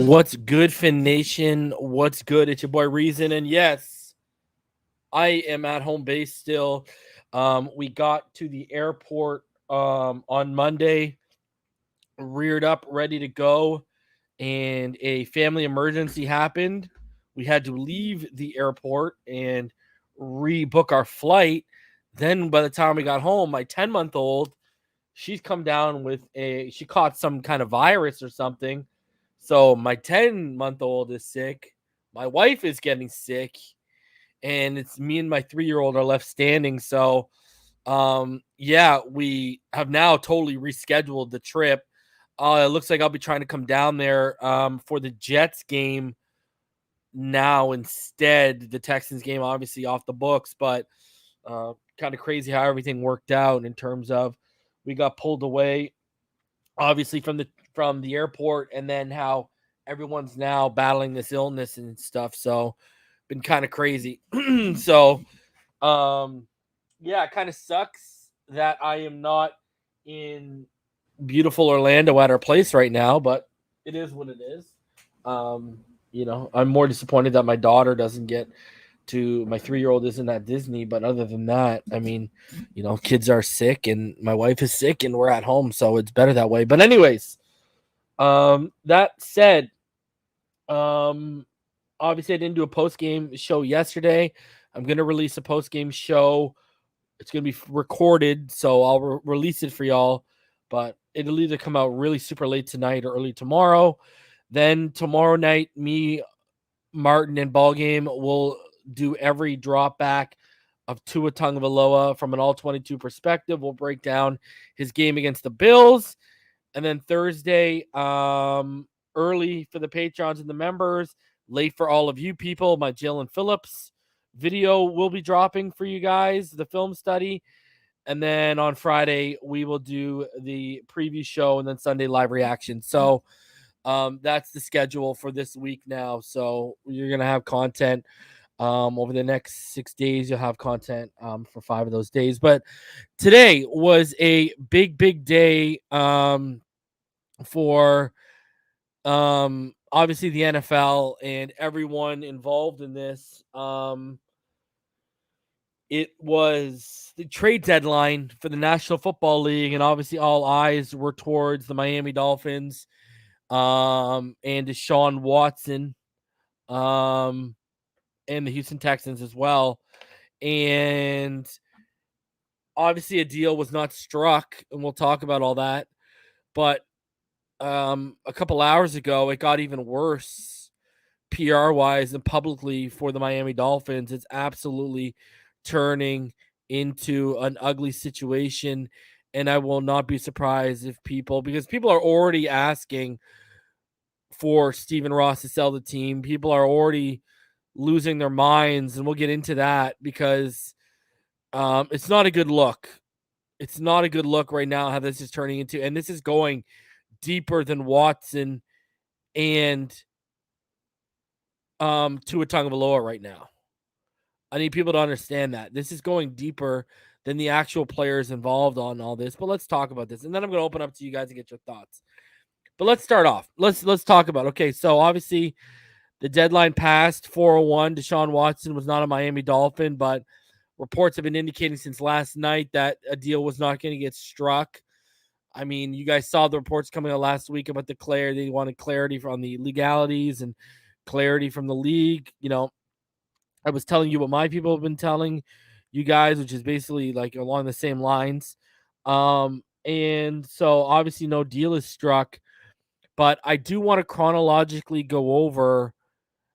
What's good, Fin Nation? What's good? It's your boy Reason, and yes, I am at home base still. We got to the airport on Monday, reared up, ready to go, and a family emergency happened. We had to leave the airport and rebook our flight. Then, by the time we got home, my 10-month-old, she's come down with she caught some kind of virus or something. So my 10-month-old is sick. My wife is getting sick, and it's me and my 3-year-old are left standing. So, yeah, we have now totally rescheduled the trip. It looks like I'll be trying to come down there for the Jets game now instead. The Texans game, obviously, off the books, but kind of crazy how everything worked out in terms of we got pulled away, obviously, from the airport, and then how everyone's now battling this illness and stuff. So, been kind of crazy. So, yeah, it kind of sucks that I am not in beautiful Orlando at our place right now, but it is what it is. I'm more disappointed that my daughter doesn't get to my 3-year-old isn't at Disney, but other than that, I mean, kids are sick and my wife is sick and we're at home, so it's better that way. But anyways, that said, obviously I didn't do a post-game show yesterday. I'm going to release a post-game show. It's going to be recorded, so I'll release it for y'all, but it'll either come out really super late tonight or early tomorrow. Then tomorrow night, me, Martin, and Ballgame will do every drop back of Tua Tagovailoa from an all-22 perspective. We'll break down his game against the Bills. And then Thursday, early for the Patrons and the members, late for all of you people, my Jalen Phillips video will be dropping for you guys, the film study. And then on Friday, we will do the preview show and then Sunday live reaction. So that's the schedule for this week now. So you're going to have content over the next 6 days. You'll have content for 5 of those days. But today was a big day for obviously the NFL and everyone involved in this. It was the trade deadline for the National Football League, and obviously all eyes were towards the Miami Dolphins and DeShaun Watson and the Houston Texans as well. And obviously a deal was not struck, and we'll talk about all that. But a couple hours ago, it got even worse PR-wise and publicly for the Miami Dolphins. It's absolutely turning into an ugly situation, and I will not be surprised if because people are already asking for Stephen Ross to sell the team. People are already losing their minds, and we'll get into that because it's not a good look. It's not a good look right now how this is turning into, and this is going deeper than Watson and Tua Tagovailoa right now. I need people to understand that this is going deeper than the actual players involved on all this. But let's talk about this, and then I'm going to open up to you guys to get your thoughts. But let's start off. Let's talk about. Okay, so obviously the deadline passed 4:01. Deshaun Watson was not a Miami Dolphin, but reports have been indicating since last night that a deal was not going to get struck. I mean, you guys saw the reports coming out last week about they wanted clarity from the legalities and clarity from the league. I was telling you what my people have been telling you guys, which is basically like along the same lines. And so obviously no deal is struck, but I do want to chronologically go over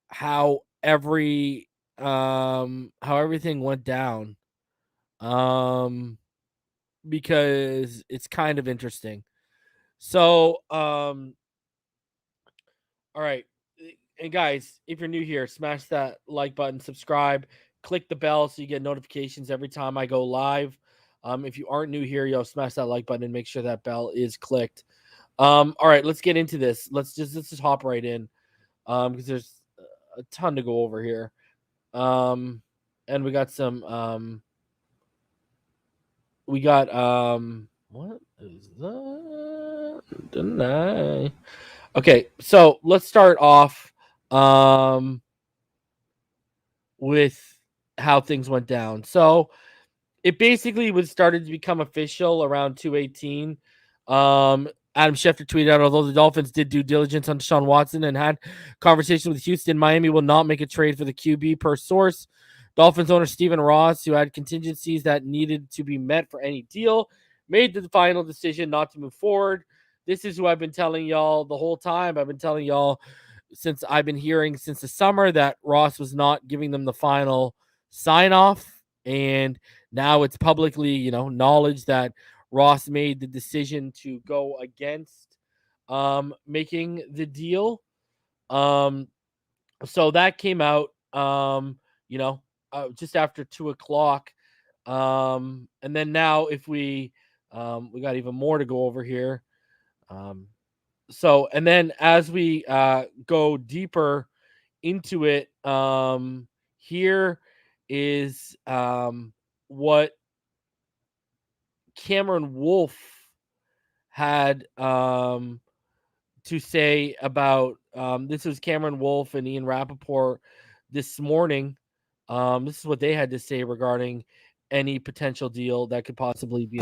how everything went down. Because it's kind of interesting. So, all right. And guys, if you're new here, smash that like button, subscribe, click the bell so you get notifications every time I go live. If you aren't new here, smash that like button and make sure that bell is clicked. All right, let's get into this. Let's just hop right in. Because there's a ton to go over here. And we got some what is that? Deny. Okay, so let's start off with how things went down. So it basically was started to become official around 2:18. Adam Schefter tweeted out, although the Dolphins did due diligence on DeShaun Watson and had conversation with Houston, Miami will not make a trade for the QB per source. Dolphins owner Stephen Ross, who had contingencies that needed to be met for any deal, made the final decision not to move forward. This is who I've been telling y'all the whole time. I've been telling y'all since I've been hearing since the summer that Ross was not giving them the final sign off. And now it's publicly, knowledge that Ross made the decision to go against making the deal. So that came out, just after 2:00. And then now, if we got even more to go over here. So, and then as we go deeper into it, here is what Cameron Wolf had to say about this. Was Cameron Wolf and Ian Rappaport this morning. This is what they had to say regarding any potential deal that could possibly be.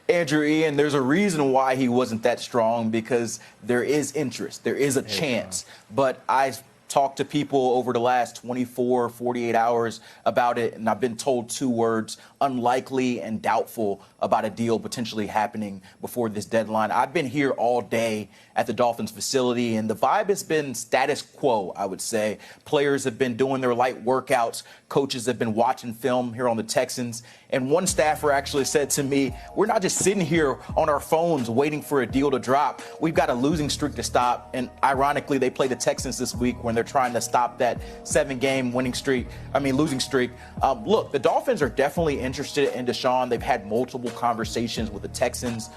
Andrew, Ian, there's a reason why he wasn't that strong, because there is interest. There is a chance. But I talked to people over the last 24, 48 hours about it, and I've been told two words: unlikely and doubtful about a deal potentially happening before this deadline. I've been here all day at the Dolphins facility, and the vibe has been status quo, I would say. Players have been doing their light workouts. Coaches have been watching film here on the Texans. And one staffer actually said to me, we're not just sitting here on our phones waiting for a deal to drop. We've got a losing streak to stop. And ironically, they play the Texans this week when they're trying to stop that 7-game losing streak. Look, the Dolphins are definitely interested in DeShaun. They've had multiple conversations with the Texans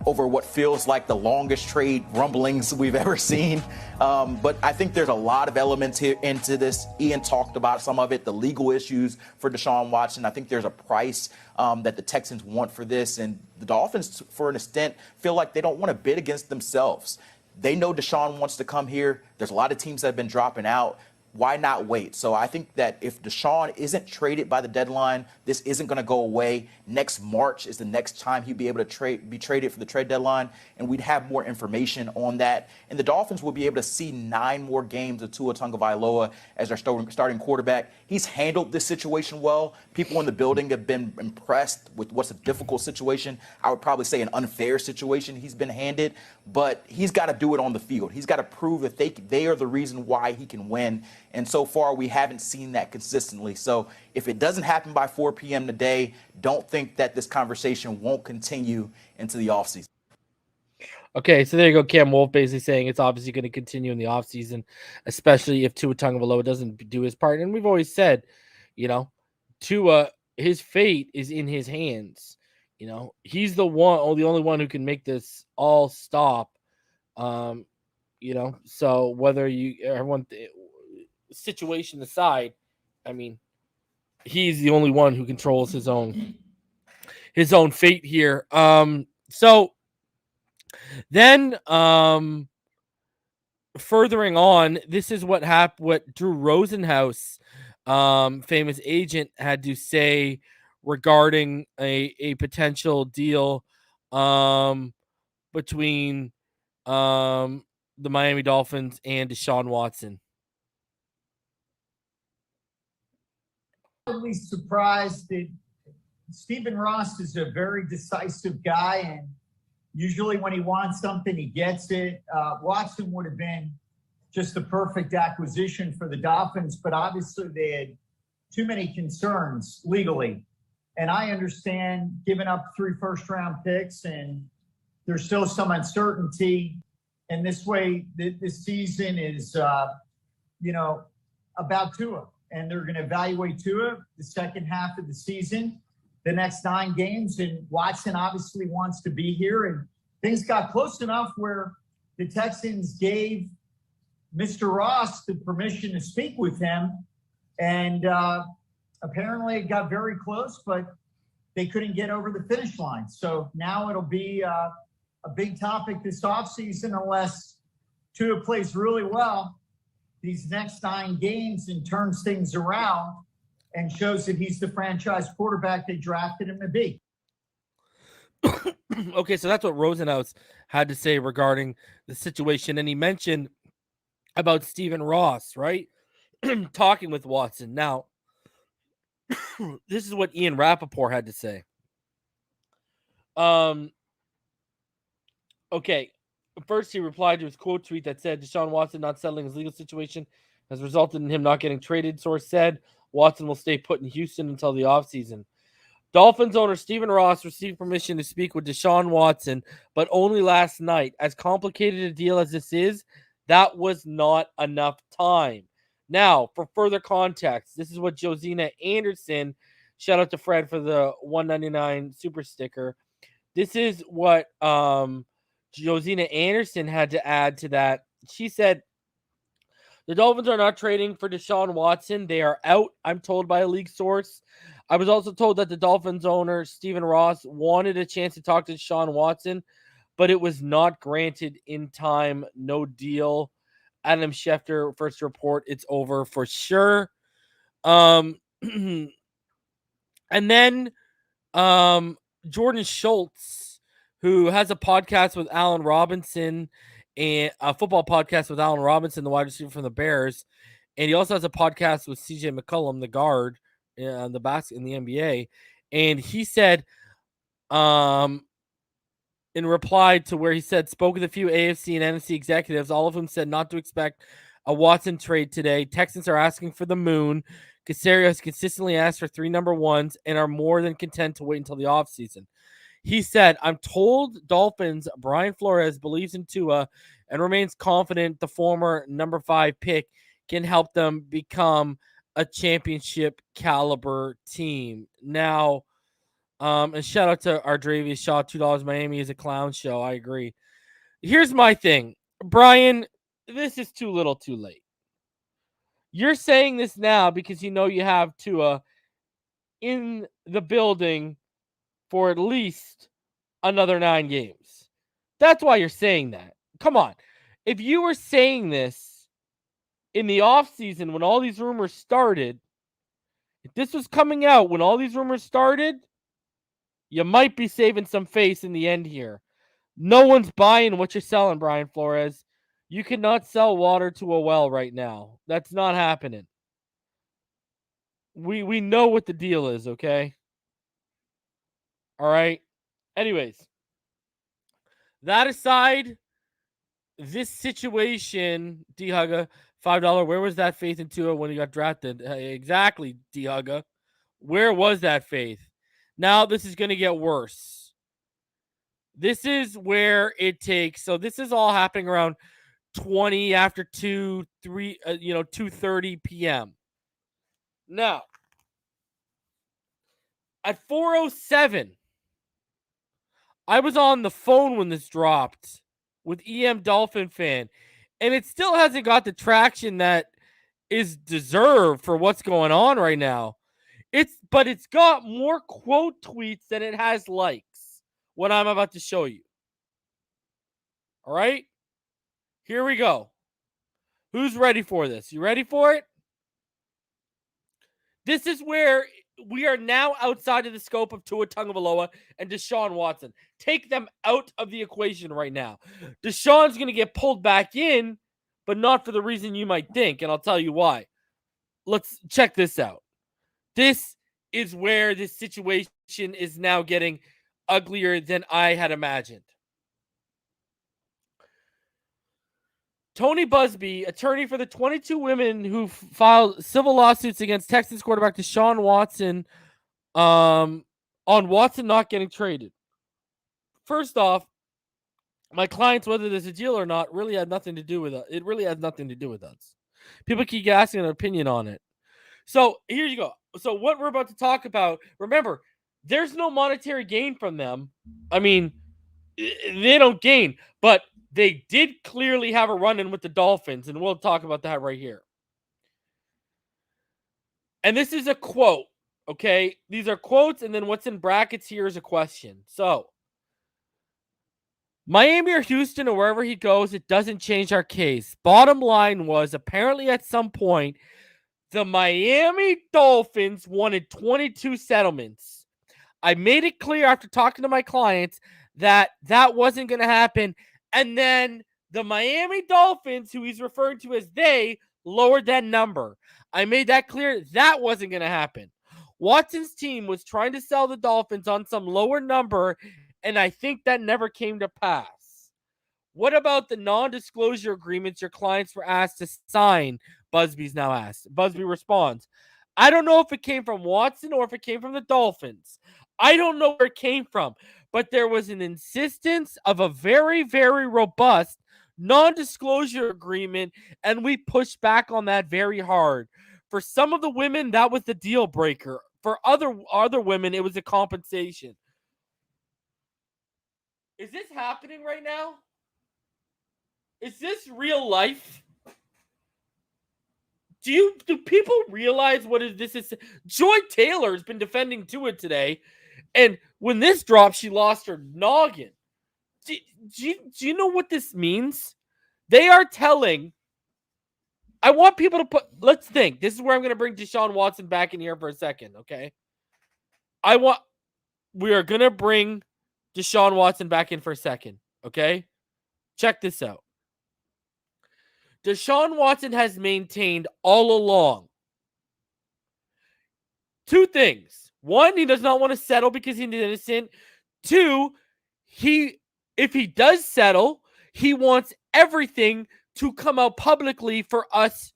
over what feels like the longest trade rumblings we've ever seen. But I think there's a lot of elements here into this. Ian talked about some of it, the legal issues for DeShaun Watson. I think there's a price that the Texans want for this. And the Dolphins, for an extent, feel like they don't want to bid against themselves. They know DeShaun wants to come here. There's a lot of teams that have been dropping out. Why not wait? So I think that if DeShaun isn't traded by the deadline, this isn't going to go away. Next March is the next time he'd be able to be traded for the trade deadline, and we'd have more information on that. And the Dolphins will be able to see 9 more games of Tua Tagovailoa as their starting quarterback. He's handled this situation well. People in the building have been impressed with what's a difficult situation. I would probably say an unfair situation he's been handed, but he's got to do it on the field. He's got to prove that they are the reason why he can win. And so far, we haven't seen that consistently. So if it doesn't happen by 4 p.m. today, don't think that this conversation won't continue into the offseason. Okay, so there you go. Cam Wolf basically saying it's obviously going to continue in the offseason, especially if Tua Tagovailoa doesn't do his part. And we've always said, Tua, his fate is in his hands. He's the only one who can make this all stop. So whether everyone situation aside, he's the only one who controls his own fate here. So then furthering on, this is what Drew Rosenhaus, famous agent, had to say regarding a potential deal between the Miami Dolphins and DeShaun Watson. Probably surprised that Stephen Ross is a very decisive guy, and usually when he wants something, he gets it. Watson would have been just the perfect acquisition for the Dolphins, but obviously they had too many concerns legally. And I understand giving up 3 first-round picks, and there's still some uncertainty. And this way, this season is, about Tua. And they're going to evaluate Tua the second half of the season, the next 9 games. And Watson obviously wants to be here. And things got close enough where the Texans gave Mr. Ross the permission to speak with him. And apparently it got very close, but they couldn't get over the finish line. So now it'll be a big topic this offseason unless Tua plays really well these next 9 games and turns things around and shows that he's the franchise quarterback they drafted him to be. Okay, so that's what Rosenhaus had to say regarding the situation. And he mentioned about Stephen Ross, right? Talking with Watson. Now, this is what Ian Rappaport had to say. Okay. First, he replied to his quote tweet that said DeShaun Watson not settling his legal situation has resulted in him not getting traded. Source said Watson will stay put in Houston until the offseason. Dolphins owner Stephen Ross received permission to speak with DeShaun Watson, but only last night. As complicated a deal as this is, that was not enough time. Now, for further context, this is what Josina Anderson, shout out to Fred for the $1.99 super sticker. This is what Josina Anderson had to add to that. She said, the Dolphins are not trading for DeShaun Watson. They are out, I'm told by a league source. I was also told that the Dolphins owner, Stephen Ross, wanted a chance to talk to DeShaun Watson, but it was not granted in time. No deal. Adam Schefter, first report, it's over for sure. And then Jordan Schultz, who has a podcast with Allen Robinson, and a football podcast with Allen Robinson, the wide receiver from the Bears. And he also has a podcast with CJ McCollum, the guard in the basket in the NBA. And he said, in reply to where he said, spoke with a few AFC and NFC executives, all of whom said not to expect a Watson trade today. Texans are asking for the moon. Caserio has consistently asked for 3 number ones and are more than content to wait until the offseason. He said, I'm told Dolphins Brian Flores believes in Tua and remains confident the former number 5 pick can help them become a championship caliber team. Now, and shout out to our Dravius Shaw, $2 Miami is a clown show. I agree. Here's my thing. Brian, this is too little too late. You're saying this now because you know you have Tua in the building for at least another 9 games. That's why you're saying that. Come on. If you were saying this in the offseason when all these rumors started, if this was coming out when all these rumors started, you might be saving some face in the end here. No one's buying what you're selling, Brian Flores. You cannot sell water to a well right now. That's not happening. We know what the deal is, okay? All right. Anyways, that aside, this situation, D-Hugga, $5, where was that faith in Tua when he got drafted? Exactly, D-Hugga. Where was that faith? Now this is going to get worse. This is where it takes, so this is all happening around 20 after 2:30 p.m. Now, at 4:07, I was on the phone when this dropped with EM Dolphin fan, and it still hasn't got the traction that is deserved for what's going on right now. But it's got more quote tweets than it has likes. What I'm about to show you. All right? Here we go. Who's ready for this? You ready for it? This is where we are now outside of the scope of Tua Tagovailoa and DeShaun Watson. Take them out of the equation right now. DeShaun's going to get pulled back in, but not for the reason you might think, and I'll tell you why. Let's check this out. This is where this situation is now getting uglier than I had imagined. Tony Busby, attorney for the 22 women who filed civil lawsuits against Texans quarterback DeShaun Watson on Watson not getting traded. First off, my clients, whether there's a deal or not, really had nothing to do with it. It really has nothing to do with us. People keep asking an opinion on it. So here you go. So what we're about to talk about, remember, there's no monetary gain from them. I mean, they don't gain, but they did clearly have a run-in with the Dolphins, and we'll talk about that right here. And this is a quote, okay? These are quotes, and then what's in brackets here is a question. So, Miami or Houston or wherever he goes, it doesn't change our case. Bottom line was, apparently at some point, the Miami Dolphins wanted 22 settlements. I made it clear after talking to my clients that that wasn't going to happen. And then the Miami Dolphins, who he's referring to as they, lowered that number. I made that clear that wasn't going to happen. Watson's team was trying to sell the Dolphins on some lower number, and I think that never came to pass. What about the non-disclosure agreements your clients were asked to sign? Busby's now asked. Busby responds, I don't know if it came from Watson or if it came from the Dolphins. I don't know where it came from, but there was an insistence of a very, very robust non-disclosure agreement, and we pushed back on that very hard. For some of the women, that was the deal breaker. For other women, it was a compensation. Is this happening right now? Is this real life? Do people realize this is? Joy Taylor has been defending Tua today, and when this dropped, she lost her noggin. Do you know what this means? They are telling. I want people to put. Let's think. This is where I'm going to bring DeShaun Watson back in here for a second, okay? We are going to bring DeShaun Watson back in for a second, okay? Check this out. DeShaun Watson has maintained all along two things. One, he does not want to settle because he's innocent. Two, if he does settle, he wants everything to come out publicly for us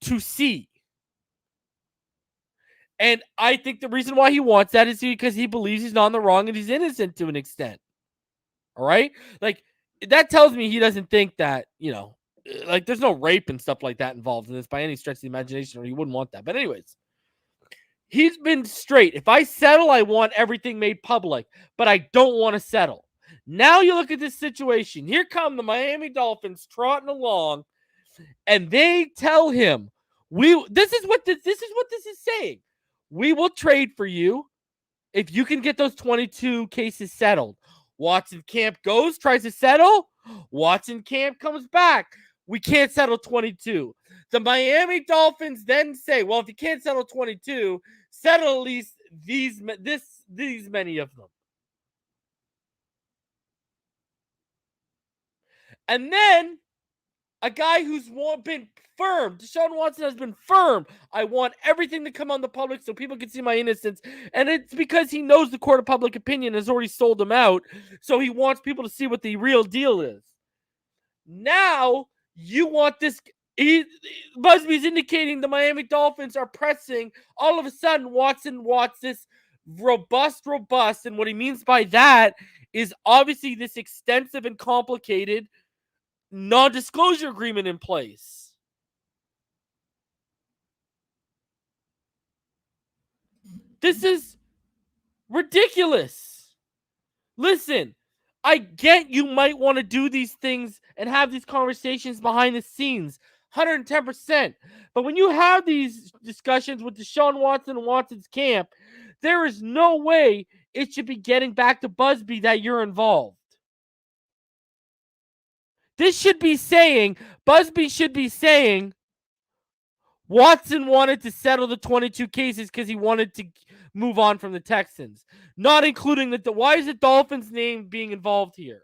to see. And I think the reason why he wants that is because he believes he's not in the wrong and he's innocent to an extent. All right? Like, that tells me he doesn't think that, like, there's no rape and stuff like that involved in this by any stretch of the imagination, or he wouldn't want that. But anyways, he's been straight. If I settle, I want everything made public, but I don't want to settle. Now you look at this situation. Here come the Miami Dolphins trotting along, and they tell him, this is what this is saying. We will trade for you if you can get those 22 cases settled. Watson Camp goes, tries to settle. Watson Camp comes back. We can't settle 22. The Miami Dolphins then say, well, if you can't settle 22, settle at least these many of them. And then a guy who's been firm, DeShaun Watson has been firm. I want everything to come on the public so people can see my innocence. And it's because he knows the court of public opinion has already sold him out. So he wants people to see what the real deal is. Now you want this. Busby's indicating the Miami Dolphins are pressing. All of a sudden, Watson wants this robust. And what he means by that is obviously this extensive and complicated non-disclosure agreement in place. This is ridiculous. Listen, I get you might want to do these things and have these conversations behind the scenes, 110%. But when you have these discussions with DeShaun Watson and Watson's camp, there is no way it should be getting back to Busby that you're involved. This should be saying, Busby should be saying, Watson wanted to settle the 22 cases because he wanted to move on from the Texans. Not including why is the Dolphins' name being involved here?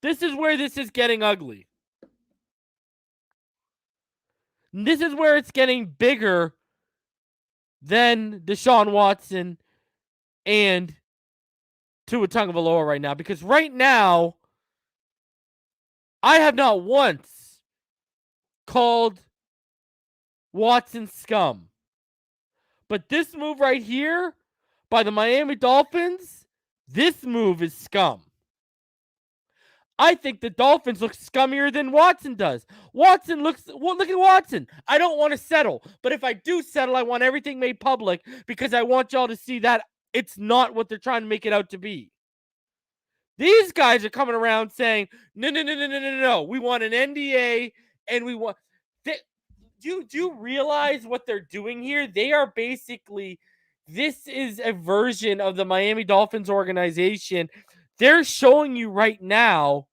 This is where this is getting ugly. This is where it's getting bigger than DeShaun Watson and Tua Tagovailoa right now. Because right now, I have not once called Watson scum. But this move right here by the Miami Dolphins, this move is scum. I think the Dolphins look scummier than Watson does. Look at Watson. I don't want to settle. But if I do settle, I want everything made public because I want y'all to see that it's not what they're trying to make it out to be. These guys are coming around saying, no. We want an NDA and we want... Do you realize what they're doing here? They are basically This is a version of the Miami Dolphins organization. They're showing you right now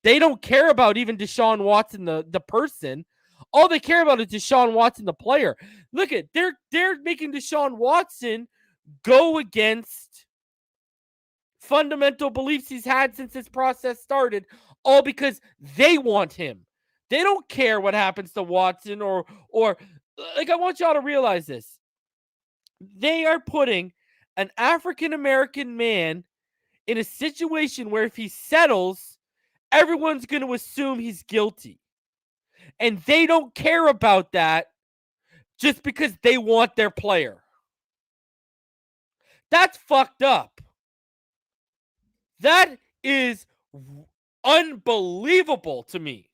they don't care about even DeShaun Watson, the person. All they care about is DeShaun Watson, the player. Look at they're making DeShaun Watson go against fundamental beliefs he's had since this process started, all because they want him. They don't care what happens to Watson or like, I want y'all to realize this. They are putting an African American man in a situation where if he settles, everyone's going to assume he's guilty. And they don't care about that just because they want their player. That's fucked up. That is unbelievable to me.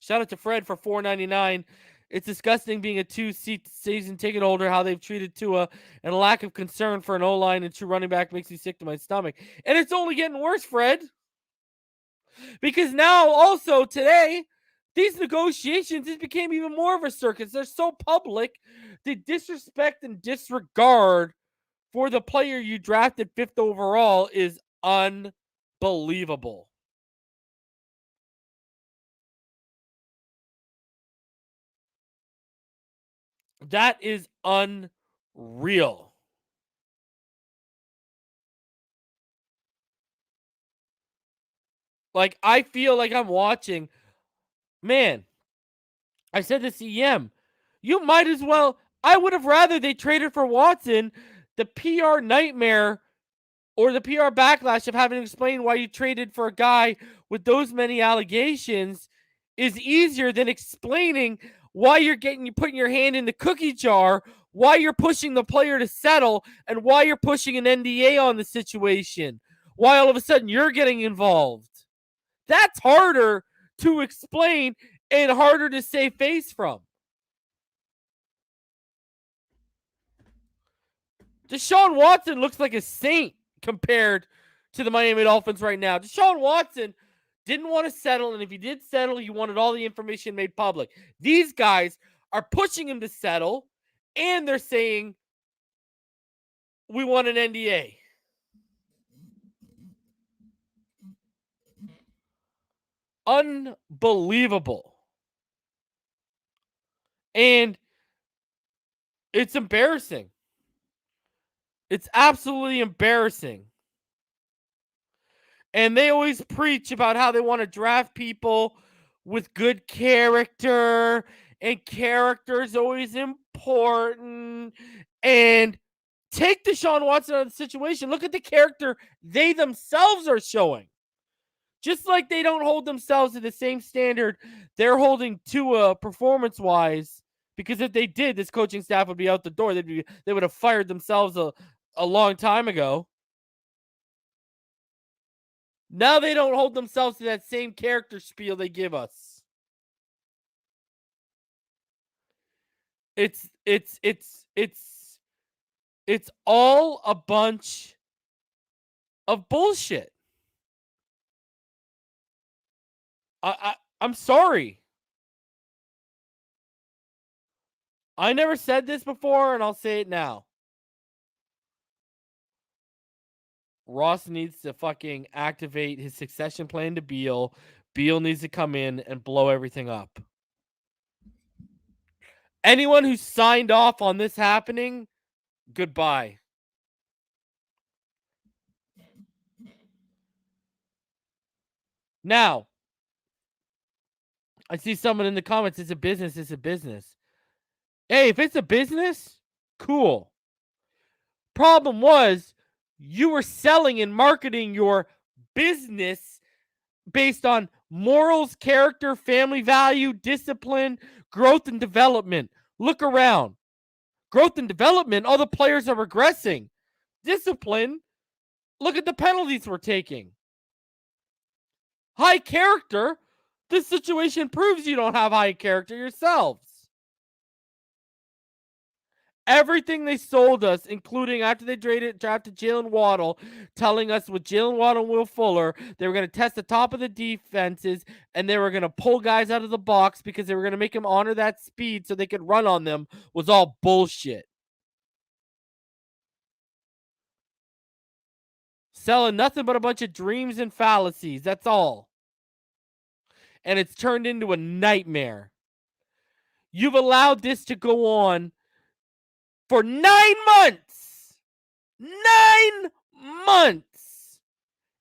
Shout out to Fred for $4.99. It's disgusting being a 2-season ticket holder, how they've treated Tua, and a lack of concern for an O-line and true running back makes me sick to my stomach. And it's only getting worse, Fred. Because now, also today, these negotiations, it became even more of a circus. They're so public. The disrespect and disregard for the player you drafted 5th overall is unbelievable. That is unreal. Like, I feel like I'm watching. Man, I said this to EM. You might as well. I would have rather they traded for Watson. The PR nightmare or the PR backlash of having to explain why you traded for a guy with those many allegations is easier than explaining why you're putting your hand in the cookie jar, why you're pushing the player to settle, and why you're pushing an NDA on the situation. Why all of a sudden you're getting involved. That's harder to explain and harder to save face from. DeShaun Watson looks like a saint compared to the Miami Dolphins right now. DeShaun Watson didn't want to settle, and if he did settle, he wanted all the information made public. These guys are pushing him to settle, and they're saying, we want an NDA. Unbelievable. And it's embarrassing. It's absolutely embarrassing. And they always preach about how they want to draft people with good character, and character is always important. And take DeShaun Watson out of the situation. Look at the character they themselves are showing. Just like they don't hold themselves to the same standard they're holding Tua performance-wise, because if they did, this coaching staff would be out the door. They would have fired themselves a long time ago. Now they don't hold themselves to that same character spiel they give us. It's all a bunch of bullshit. I'm sorry. I never said this before, and I'll say it now. Ross needs to fucking activate his succession plan to Beal. Beal needs to come in and blow everything up. Anyone who signed off on this happening, goodbye. Now, I see someone in the comments, it's a business. Hey, if it's a business, cool. Problem was, you were selling and marketing your business based on morals, character, family value, discipline, growth, and development. Look around. Growth and development, all the players are regressing. Discipline, look at the penalties we're taking. High character, this situation proves you don't have high character yourselves. Everything they sold us, including after they drafted Jalen Waddle, telling us with Jalen Waddle and Will Fuller, they were going to test the top of the defenses and they were going to pull guys out of the box because they were going to make them honor that speed so they could run on them, was all bullshit. selling nothing but a bunch of dreams and fallacies. That's all. And it's turned into a nightmare. You've allowed this to go on for 9 months. 9 months.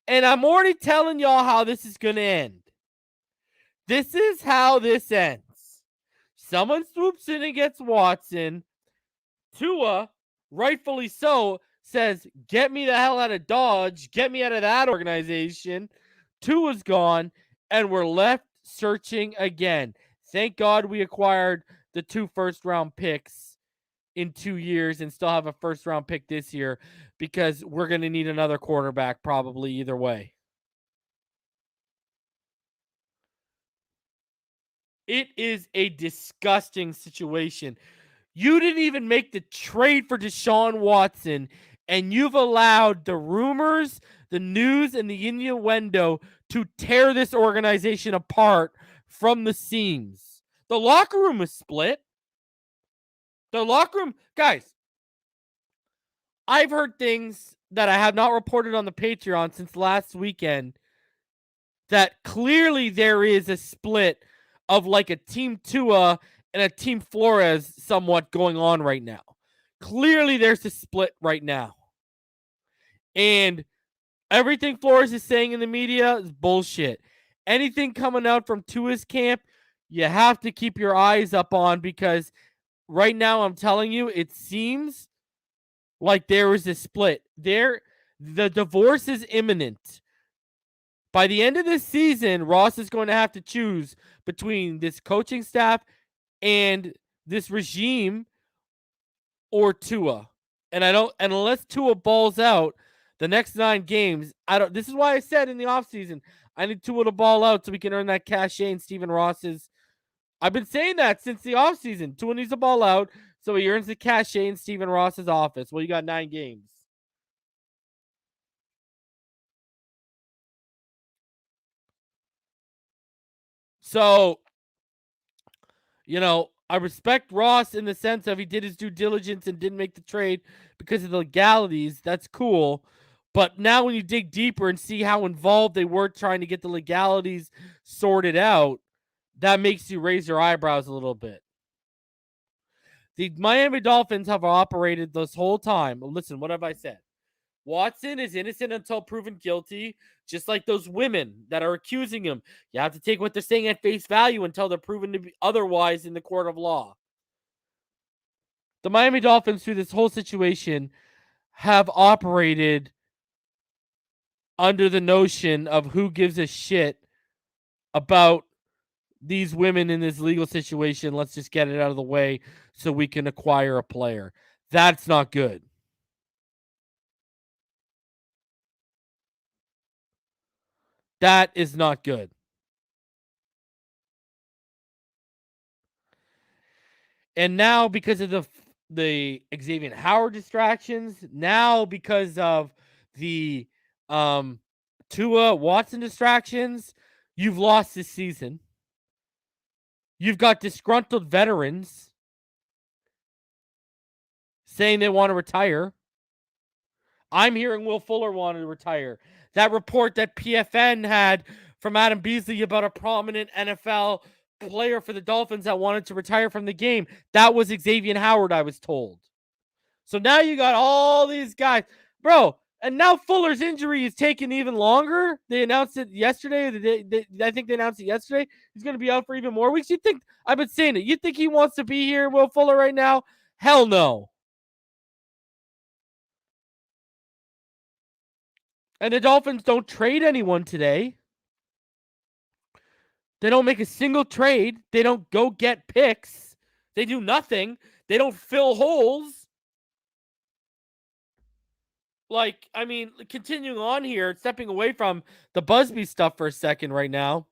And I'm already telling y'all how this is going to end. This is how this ends. Someone swoops in and gets Watson. Tua, rightfully so, says, get me the hell out of Dodge. Get me out of that organization. Tua's gone, and we're left searching again. Thank God we acquired the 2 first-round picks in 2 years and still have a first-round pick this year because we're going to need another quarterback probably either way. It is a disgusting situation. You didn't even make the trade for DeShaun Watson, and you've allowed the rumors, the news, and the innuendo to tear this organization apart from the seams. The locker room is split. The locker room, guys, I've heard things that I have not reported on the Patreon since last weekend that clearly there is a split of like a Team Tua and a Team Flores somewhat going on right now. Clearly there's a split right now. And everything Flores is saying in the media is bullshit. Anything coming out from Tua's camp, you have to keep your eyes up on because right now I'm telling you, it seems like there is a split. The divorce is imminent. By the end of this season, Ross is going to have to choose between this coaching staff and this regime or Tua. And unless Tua balls out the next 9 games, this is why I said in the offseason, I need Tua to ball out so we can earn that cachet in Stephen Ross's. I've been saying that since the offseason. Tua needs to ball out so he earns the cachet in Stephen Ross's office. Well, you got 9 games. So, I respect Ross in the sense of he did his due diligence and didn't make the trade because of the legalities. That's cool. But now when you dig deeper and see how involved they were trying to get the legalities sorted out, that makes you raise your eyebrows a little bit. The Miami Dolphins have operated this whole time. Listen, what have I said? Watson is innocent until proven guilty, just like those women that are accusing him. You have to take what they're saying at face value until they're proven to be otherwise in the court of law. The Miami Dolphins, through this whole situation, have operated under the notion of who gives a shit about these women in this legal situation. Let's just get it out of the way so we can acquire a player. That's not good. That is not good. And now because of the Xavier Howard distractions, now because of the Tua Watson distractions, you've lost this season. You've got disgruntled veterans saying they want to retire. I'm hearing Will Fuller wanted to retire. That report that PFN had from Adam Beasley about a prominent NFL player for the Dolphins that wanted to retire from the game, that was Xavier Howard, I was told. So now you got all these guys. Bro, and now Fuller's injury is taking even longer. They announced it yesterday. I think they announced it yesterday. He's going to be out for even more weeks. You think, I've been saying it, you think he wants to be here, Will Fuller, right now? Hell no. And the Dolphins don't trade anyone today. They don't make a single trade. They don't go get picks. They do nothing. They don't fill holes. Like, I mean, continuing on here, stepping away from the Busby stuff for a second right now.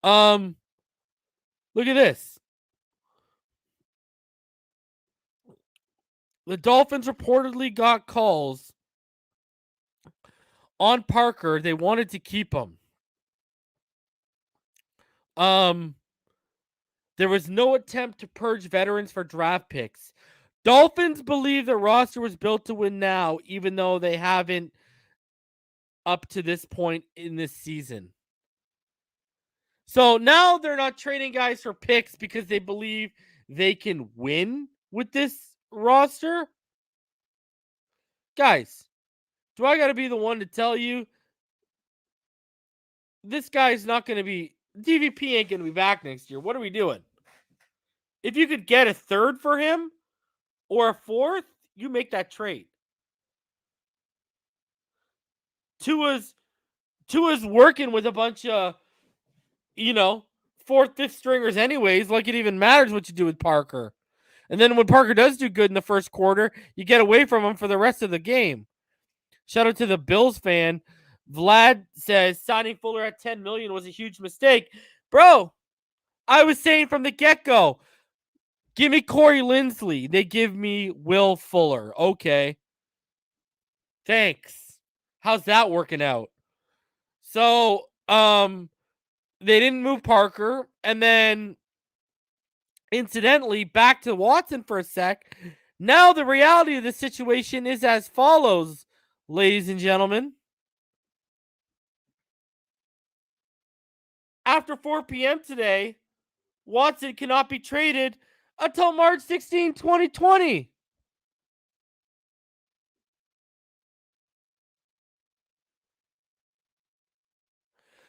Look at this. The Dolphins reportedly got calls on Parker. They wanted to keep him. There was no attempt to purge veterans for draft picks. Dolphins believe the roster was built to win now, even though they haven't up to this point in this season. So now they're not trading guys for picks because they believe they can win with this roster. Guys, do I got to be the one to tell you this guy's not going to be, DVP ain't going to be back next year? What are we doing? If you could get a third for him or a fourth, you make that trade. Tua's working with a bunch of, fourth, fifth stringers anyways. Like it even matters what you do with Parker. And then when Parker does do good in the first quarter, you get away from him for the rest of the game. Shout out to the Bills fan. Vlad says signing Fuller at $10 million was a huge mistake. Bro, I was saying from the get-go, give me Corey Linsley. They give me Will Fuller. Okay. Thanks. How's that working out? So, they didn't move Parker. And then, incidentally, back to Watson for a sec. Now the reality of the situation is as follows, ladies and gentlemen. After 4 p.m. today, Watson cannot be traded until March 16, 2020.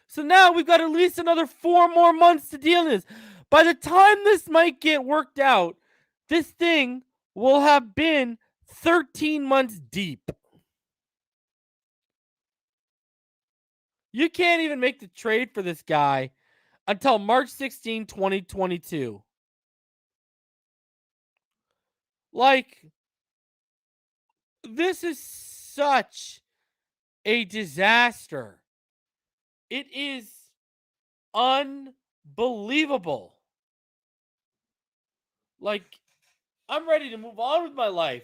So now we've got at least another 4 more months to deal with this. By the time this might get worked out, this thing will have been 13 months deep. You can't even make the trade for this guy until March 16, 2022. Like, this is such a disaster. It is unbelievable. Like, I'm ready to move on with my life.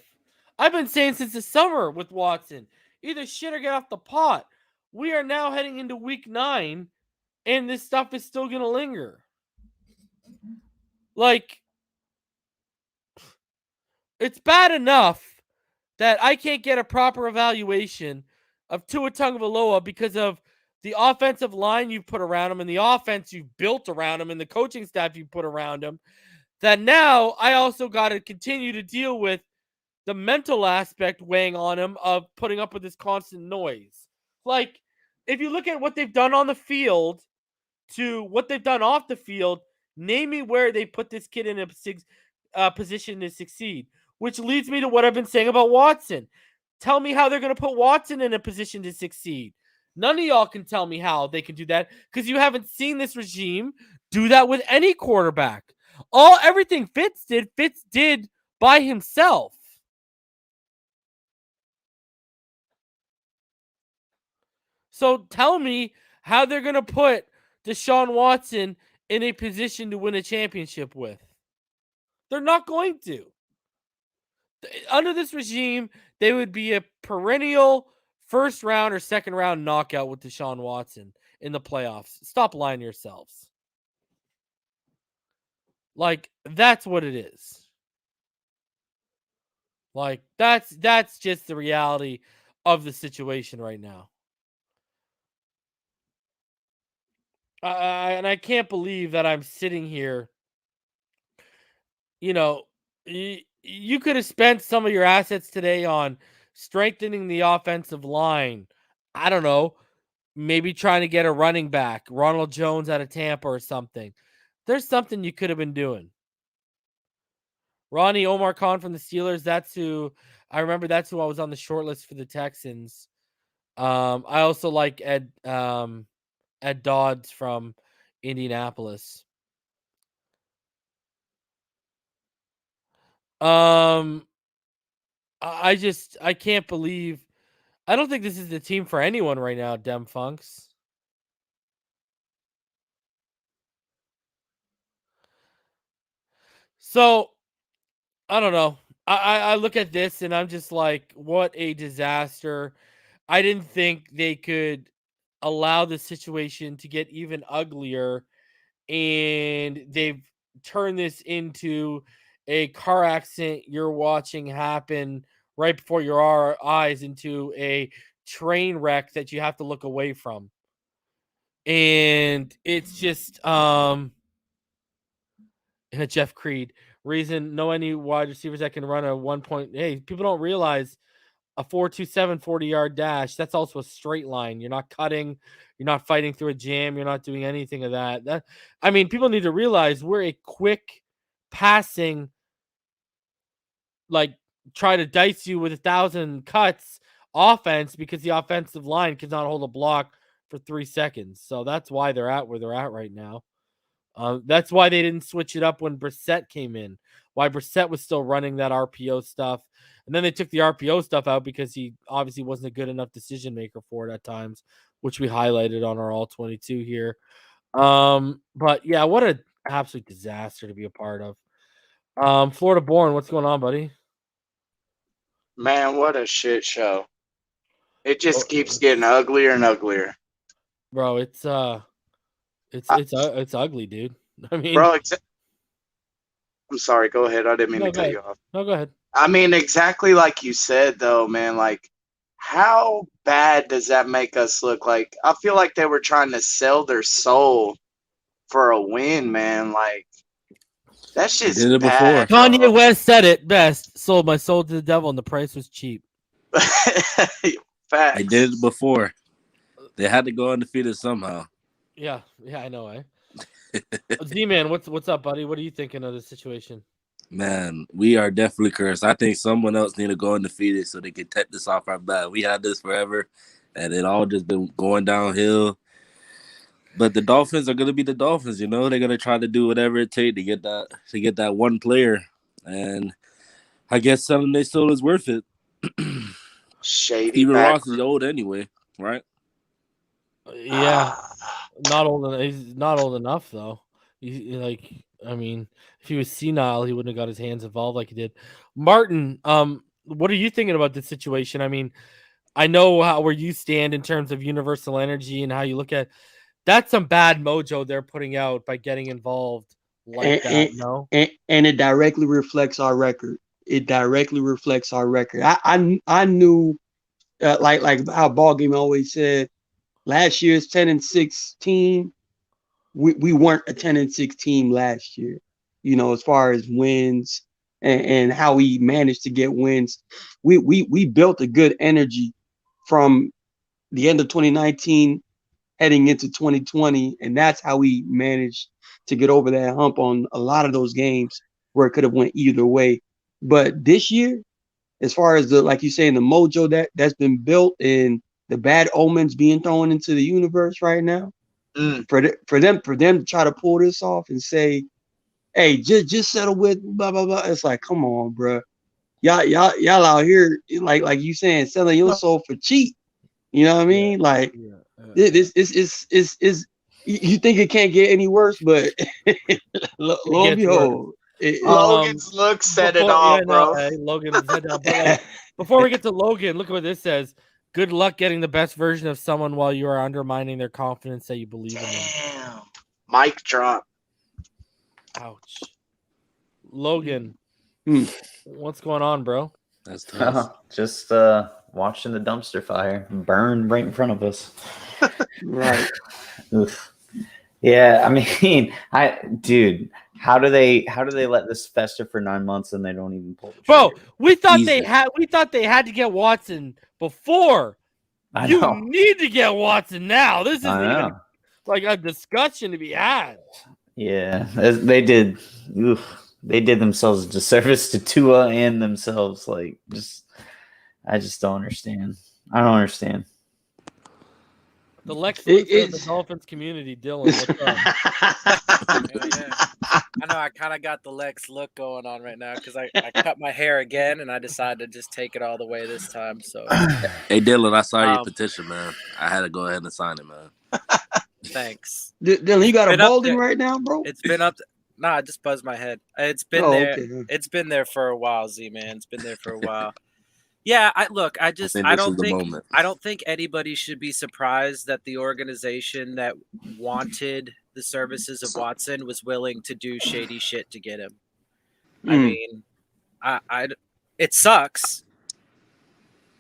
I've been saying since the summer with Watson, either shit or get off the pot. We are now heading into week 9, and this stuff is still going to linger. Like, it's bad enough that I can't get a proper evaluation of Tua Tagovailoa because of the offensive line you've put around him and the offense you've built around him and the coaching staff you put around him, that now I also got to continue to deal with the mental aspect weighing on him of putting up with this constant noise. Like, if you look at what they've done on the field to what they've done off the field, name me where they put this kid in a position to succeed, which leads me to what I've been saying about Watson. Tell me how they're going to put Watson in a position to succeed. None of y'all can tell me how they can do that because you haven't seen this regime do that with any quarterback. Everything Fitz did by himself. So tell me how they're going to put DeShaun Watson in a position to win a championship with. They're not going to. Under this regime, they would be a perennial first round or second round knockout with DeShaun Watson in the playoffs. Stop lying to yourselves. Like, that's what it is. Like, that's just the reality of the situation right now. And I can't believe that I'm sitting here. You could have spent some of your assets today on strengthening the offensive line. I don't know. Maybe trying to get a running back, Ronald Jones out of Tampa or something. There's something you could have been doing. Ronnie Omar Khan from the Steelers. That's who I was on the short list for the Texans. I also like Ed Dodds from Indianapolis. I can't believe. I don't think this is the team for anyone right now, Dem Funks. So, I don't know. I look at this and I'm just like, what a disaster. I didn't think they could allow the situation to get even uglier, and they've turned this into a car accident you're watching happen right before your eyes into a train wreck that you have to look away from. And it's just Jeff Creed reason know any wide receivers that can run a 1 point. Hey, people don't realize a 4.27 40-yard dash, that's also a straight line. You're not cutting, you're not fighting through a jam, you're not doing anything of that. I mean, people need to realize we're a quick passing, like try to dice you with 1,000 cuts offense because the offensive line cannot hold a block for 3 seconds. So that's why they're at where they're at right now. That's why they didn't switch it up when Brissett came in. Why Brissett was still running that RPO stuff. And then they took the RPO stuff out because he obviously wasn't a good enough decision maker for it at times, which we highlighted on our all 22 here. But yeah, what an absolute disaster to be a part of. Florida born, what's going on, buddy? Man, what a shit show. It just keeps getting uglier and uglier. Bro, it's ugly, dude. I mean, bro, I'm sorry, go ahead. I didn't mean to cut you off. No, go ahead. I mean, exactly like you said, though, man. Like, how bad does that make us look? Like, I feel like they were trying to sell their soul for a win, man. Like, that shit's did it bad. before. Kanye West said it best. Sold my soul to the devil, and the price was cheap. Facts. They did it before. They had to go undefeated somehow. Yeah, I know, eh? Z-Man, what's up, buddy? What are you thinking of the situation? Man, we are definitely cursed. I think someone else need to go undefeated so they can take this off our back. We had this forever, and it all just been going downhill. But the Dolphins are gonna be the Dolphins, you know. They're gonna try to do whatever it takes to get that one player, and I guess selling their soul is worth it. Shady. Steven Ross is old anyway, right? Yeah, not old. He's not old enough though. I mean, if he was senile, he wouldn't have got his hands involved like he did. Martin, what are you thinking about this situation? I mean, I know where you stand in terms of universal energy and how you look at. That's some bad mojo they're putting out by getting involved like that. No, and it directly reflects our record. It directly reflects our record. I knew, like how Ball Game always said, last year's 10-6 team. We weren't a 10-6 team last year, you know, as far as wins and how we managed to get wins. We built a good energy from the end of 2019 heading into 2020, and that's how we managed to get over that hump on a lot of those games where it could have went either way. But this year, as far as like you say, the mojo that's been built and the bad omens being thrown into the universe right now, for them to try to pull this off and say, hey, just settle with blah blah blah. It's like, come on, bro. Y'all out here like you saying, selling your soul for cheap. You know what I mean? Like this is you think it can't get any worse, but lo and behold, Logan's look said it all, bro. Logan said that. But before we get to Logan, look at what this says. Good luck getting the best version of someone while you are undermining their confidence that you believe in them. Damn. Mic drop. Ouch. Logan, what's going on, bro? That's tough. Just watching the dumpster fire burn right in front of us. Right. Oof. Yeah, I mean, dude, how do they let this fester for 9 months and they don't even pull the trigger? Bro, we thought they had to get Watson before. You need to get Watson now. This isn't even like a discussion to be had. Yeah, they did. Oof, they did themselves a disservice to Tua and themselves. Like, I just don't understand. I don't understand. The Lex Luthor of the Dolphins community, Dylan. What's up? Yeah. I know I kind of got the Lex look going on right now because I cut my hair again and I decided to just take it all the way this time. So, hey Dylan, I saw your petition, man. I had to go ahead and sign it, man. Thanks. Dylan, you got a balding right now, bro? It's been up. Nah, I just buzzed my head. It's been there. Okay. It's been there for a while, Z-Man. It's been there for a while. Yeah, I don't think anybody should be surprised that the organization that wanted the services of Watson was willing to do shady shit to get him. I mean, it sucks.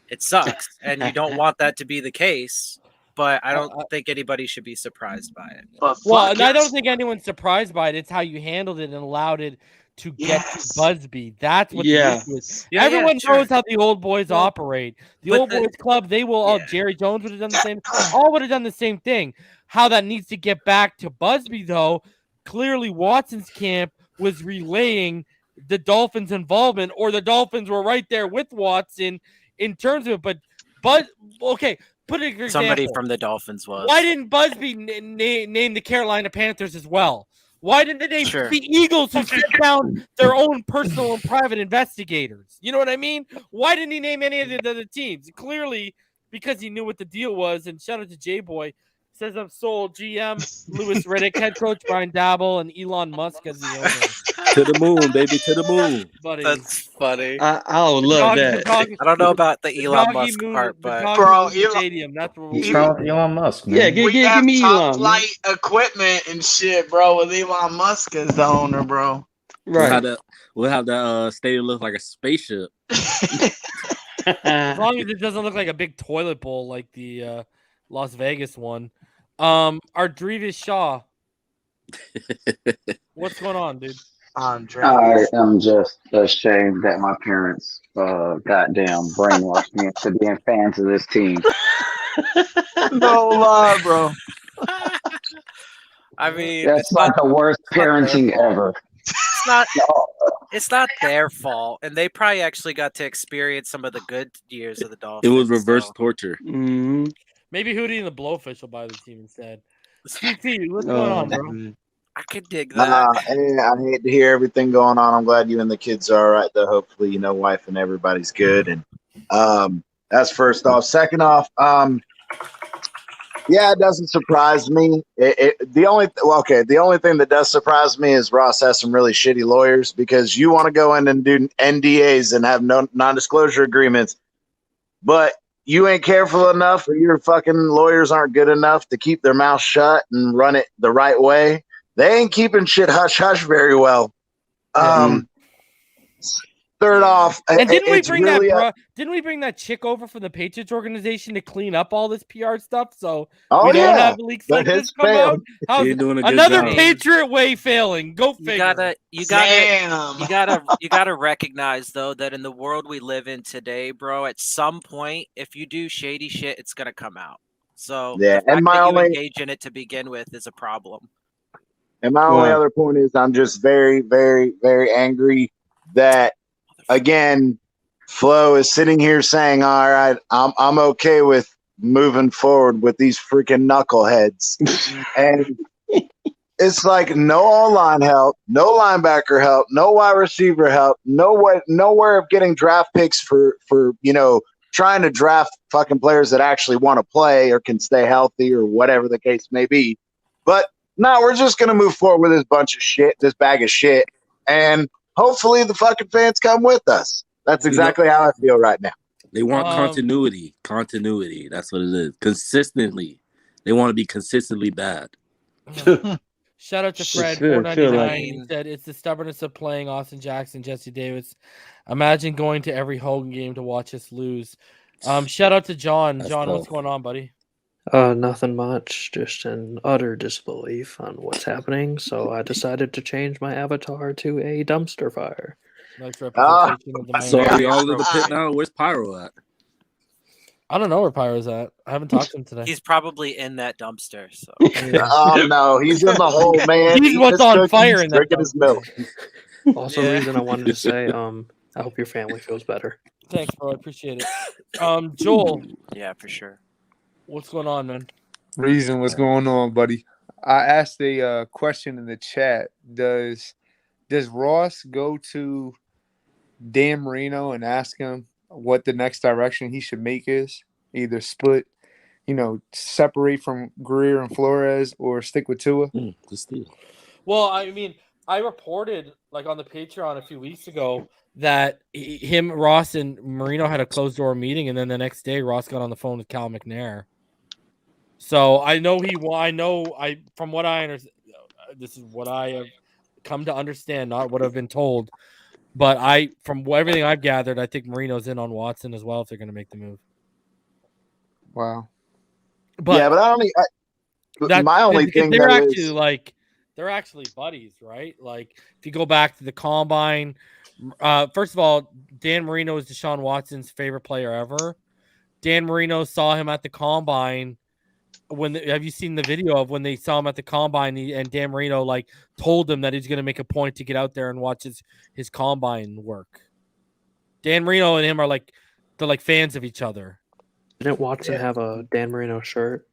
It sucks, and you don't want that to be the case. But I don't think anybody should be surprised by it. Well, and I don't think anyone's surprised by it. It's how you handled it and allowed it to get to Busby. That's what the issue is. Everyone knows how the old boys operate. The old boys club, they will Jerry Jones would have done the same. All would have done the same thing. How that needs to get back to Busby, though, clearly Watson's camp was relaying the Dolphins' involvement, or the Dolphins were right there with Watson in terms of it. But okay. Put an example. Somebody from the Dolphins was. Why didn't Busby name the Carolina Panthers as well? Why didn't they name the Eagles, who sent down their own personal and private investigators? You know what I mean? Why didn't he name any of the other teams? Clearly, because he knew what the deal was. And shout out to J-Boy. Says I'm sold. GM, Louis Riddick, head coach Brian Dabble, and Elon Musk as the owner. To the moon, baby, to the moon. Buddy. That's funny. I love that. I don't know about the Elon Musk part, but bro, Stadium. That's what He's from Elon Musk, man. Yeah, give me Elon. Flight equipment and shit, bro, with Elon Musk as the owner, bro. Right. We'll have the stadium look like a spaceship. As long as it doesn't look like a big toilet bowl like the Las Vegas one. Ardrevis Shaw. What's going on, dude? I am just ashamed that my parents goddamn brainwashed me into being fans of this team. No lie, bro. I mean, that's like the worst parenting ever. It's not their fault, and they probably actually got to experience some of the good years of the Dolphins. It was reverse torture. Mm-hmm. Maybe Hootie and the Blowfish will buy the team instead. CT, what's going on, bro? I could dig that. I hate to hear everything going on. I'm glad you and the kids are all right, though. Hopefully, wife and everybody's good. And that's first off. Second off, it doesn't surprise me. The only thing that does surprise me is Ross has some really shitty lawyers, because you want to go in and do NDAs and have no non-disclosure agreements, but you ain't careful enough, or your fucking lawyers aren't good enough to keep their mouth shut and run it the right way. They ain't keeping shit hush hush very well. Third off, and didn't we bring that chick over from the Patriots organization to clean up all this PR stuff? So we don't have leaks like this come out. How's another Patriot way failing? Go figure. You gotta recognize, though, that in the world we live in today, bro, at some point, if you do shady shit, it's gonna come out. So the fact that you engage in it to begin with is a problem. And my only other point is, I'm just very, very, very angry that, again, Flo is sitting here saying, all right, I'm okay with moving forward with these freaking knuckleheads. And it's like no all-line help, no linebacker help, no wide receiver help, nowhere of getting draft picks for trying to draft fucking players that actually want to play or can stay healthy or whatever the case may be. But no, we're just going to move forward with this bag of shit, and hopefully the fucking fans come with us. That's exactly how I feel right now. They want continuity. Continuity. That's what it is. Consistently. They want to be consistently bad. Shout out to Fred, 499. He said, it's the stubbornness of playing Austin Jackson, Jesse Davis. Imagine going to every Hogan game to watch us lose. Shout out to John. John, what's going on, buddy? Nothing much, just an utter disbelief on what's happening. So I decided to change my avatar to a dumpster fire. Nice representation of the so are we all in the pit now? Where's Pyro at? I don't know where Pyro's at. I haven't talked to him today. He's probably in that dumpster. So. Oh no, he's in the hole, man. He's what's on fire in that drinking his milk. Also, the reason I wanted to say, I hope your family feels better. Thanks, bro. I appreciate it. Joel. Yeah, for sure. What's going on, man? Reason, what's going on, buddy? I asked a question in the chat. Does Ross go to Dan Marino and ask him what the next direction he should make is? Either split, separate from Greer and Flores, or stick with Tua? Well, I mean, I reported on the Patreon a few weeks ago that Ross and Marino had a closed door meeting, and then the next day Ross got on the phone with Cal McNair. So I know from what I understand, this is what I have come to understand, not what I've been told. But from everything I've gathered, I think Marino's in on Watson as well if they're going to make the move. Wow. But I don't. My only thing they're actually buddies, right? Like if you go back to the combine, first of all, Dan Marino is DeShaun Watson's favorite player ever. Dan Marino saw him at the combine. Have you seen the video of when they saw him at the combine and Dan Marino told him that he's going to make a point to get out there and watch his combine work? Dan Marino and him are they're fans of each other. Didn't Watson have a Dan Marino shirt?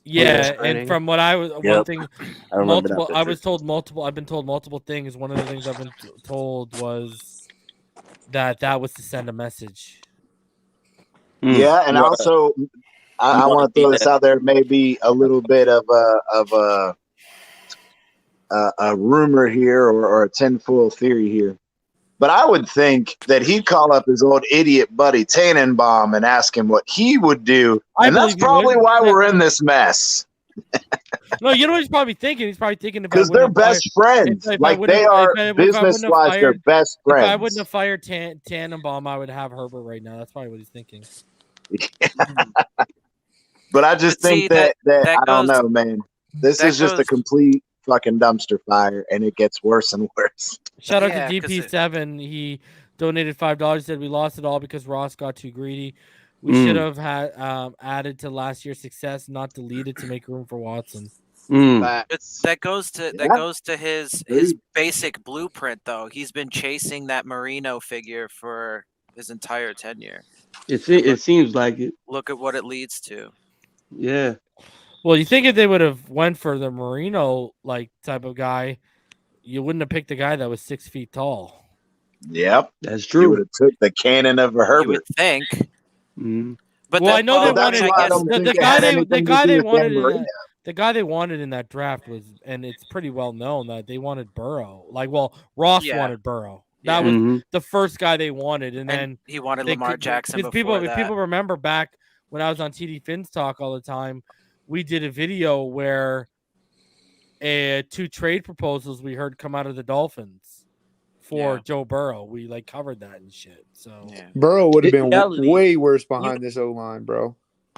Yeah, and from what one thing, I've been told multiple things. One of the things I've been told was that was to send a message. Yeah, and also I want to throw this out there. Maybe a little bit of a rumor here or a tinfoil theory here. But I would think that he'd call up his old idiot buddy Tannenbaum and ask him what he would do. And that's probably why we're in this mess. No, you know what he's probably thinking? He's probably thinking because they're best friends. They are business-wise, they're best friends. If I wouldn't have fired Tannenbaum, I would have Herbert right now. That's probably what he's thinking. But I just think that I don't know, man. This is just a complete fucking dumpster fire, and it gets worse and worse. Shout out to DP7. He donated $5. Said we lost it all because Ross got too greedy. We should have had added to last year's success, not deleted to make room for Watson. That goes to his basic blueprint, though. He's been chasing that Marino figure for his entire tenure. It seems like it. Look at what it leads to. Yeah. Well, you think if they would have went for the Marino type of guy, you wouldn't have picked a guy that was 6 feet tall. Yep, that's true. You would have took the cannon of a Herbert. You would think. But I know they wanted the guy they wanted in that draft was, and it's pretty well known that they wanted Burrow. Ross wanted Burrow. That was the first guy they wanted, and then he wanted Lamar Jackson. Because people remember back when I was on TD Finn's Talk all the time, we did a video where 2 trade proposals we heard come out of the Dolphins for Joe Burrow. We covered that and shit. So Burrow would have been way worse behind this O-line, bro.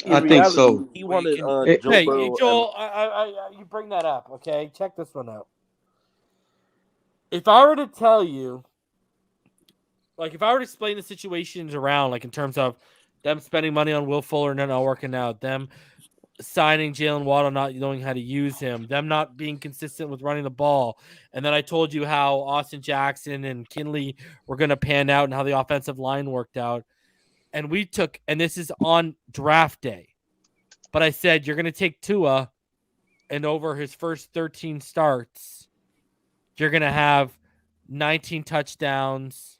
I think so. He wanted Hey, Joel, you bring that up, okay? Check this one out. If I were to tell you, if I were to explain the situations around, in terms of them spending money on Will Fuller and not working out, them signing Jalen Waddle, not knowing how to use him, them not being consistent with running the ball, and then I told you how Austin Jackson and Kinley were going to pan out and how the offensive line worked out, and this is on draft day, but I said you're going to take Tua, and over his first 13 starts, you're going to have 19 touchdowns.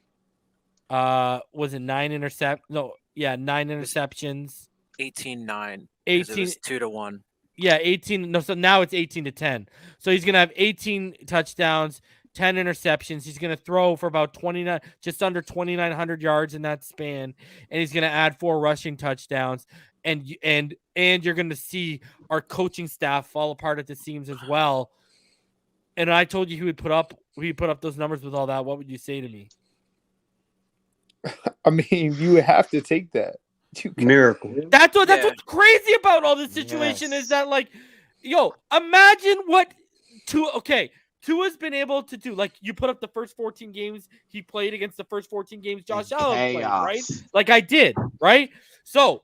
Was it 9 interceptions? No, 9 interceptions. 18-9. 18 2-1. Yeah, 18. No, so now it's 18-10. So he's gonna have 18 touchdowns, 10 interceptions. He's gonna throw for about 29, just under 2,900 yards in that span, and he's gonna add 4 rushing touchdowns. And you're gonna see our coaching staff fall apart at the seams as well. And I told you he would put up those numbers with all that. What would you say to me? I mean, you would have to take that. Miracle. That's what's crazy about all this situation is that imagine what Tua's been able to do. You put up the first 14 games he played against the first 14 games Josh Allen played, right? I did, right? So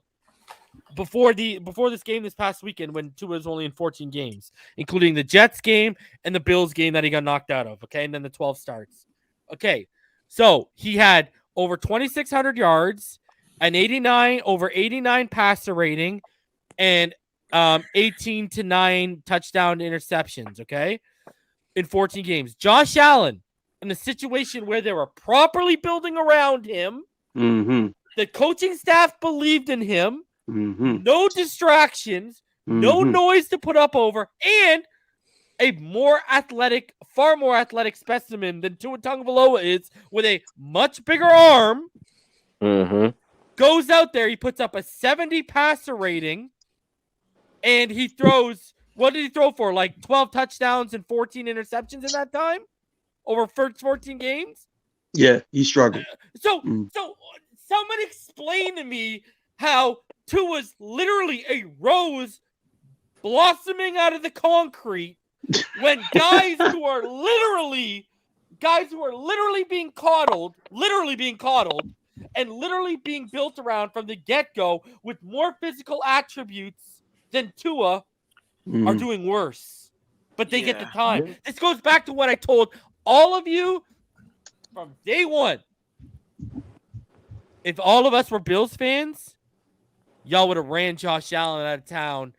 before this game this past weekend when Tua was only in 14 games, including the Jets game and the Bills game that he got knocked out of, and then the 12 starts. Okay. So he had over 2,600 yards, an 89 passer rating, and 18-9 touchdown interceptions, okay? In 14 games. Josh Allen, in a situation where they were properly building around him, the coaching staff believed in him, no distractions, no noise to put up over, and a far more athletic specimen than Tua Tagovailoa is, with a much bigger arm, goes out there, he puts up a 70 passer rating, and he throws, what did he throw for? 12 touchdowns and 14 interceptions in that time? Over 14 games? Yeah, he struggled. So someone explain to me how Tua's literally a rose blossoming out of the concrete when guys who are literally being coddled, and literally being built around from the get-go with more physical attributes than Tua are doing worse. But they get the time. This goes back to what I told all of you from day one. If all of us were Bills fans, y'all would have ran Josh Allen out of town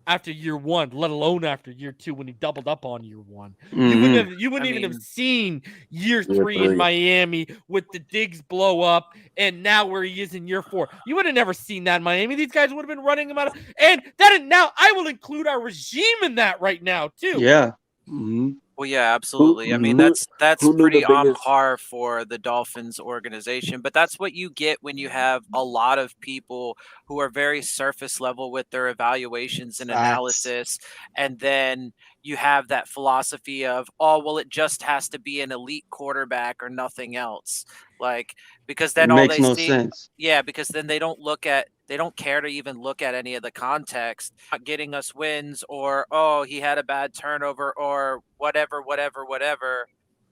after year one, let alone after year two when he doubled up on year one. You wouldn't even have seen year three in Miami with the Diggs blow up and now where he is in year four. You would have never seen that in Miami. These guys would have been running him out of, and now I will include our regime in that right now too. Yeah. Well, yeah, absolutely. I mean, that's pretty on par for the Dolphins organization, but that's what you get when you have a lot of people who are very surface level with their evaluations and analysis, and then you have that philosophy of, oh, well, it just has to be an elite quarterback or nothing else. Like, because then all they see, sense. Yeah, because then they don't care to even look at any of the context, not getting us wins, or, oh, he had a bad turnover, or whatever.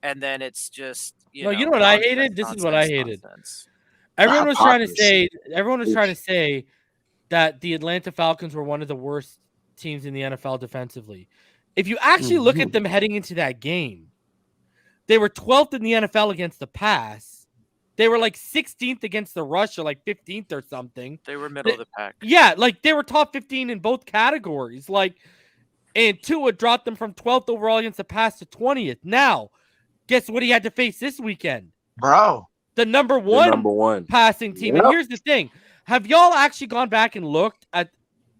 And then it's just, you know what I hated? This is what I hated. Everyone was trying to say that the Atlanta Falcons were one of the worst teams in the NFL defensively. If you actually look at them heading into that game, they were 12th in the NFL against the pass. They were like 16th against the rush, or like 15th or something. They were middle of the pack. Yeah, like they were top 15 in both categories. Like, and Tua dropped them from 12th overall against the pass to 20th. Now, guess what he had to face this weekend? Bro. The number one passing team. Yep. And here's the thing. Have y'all actually gone back and looked at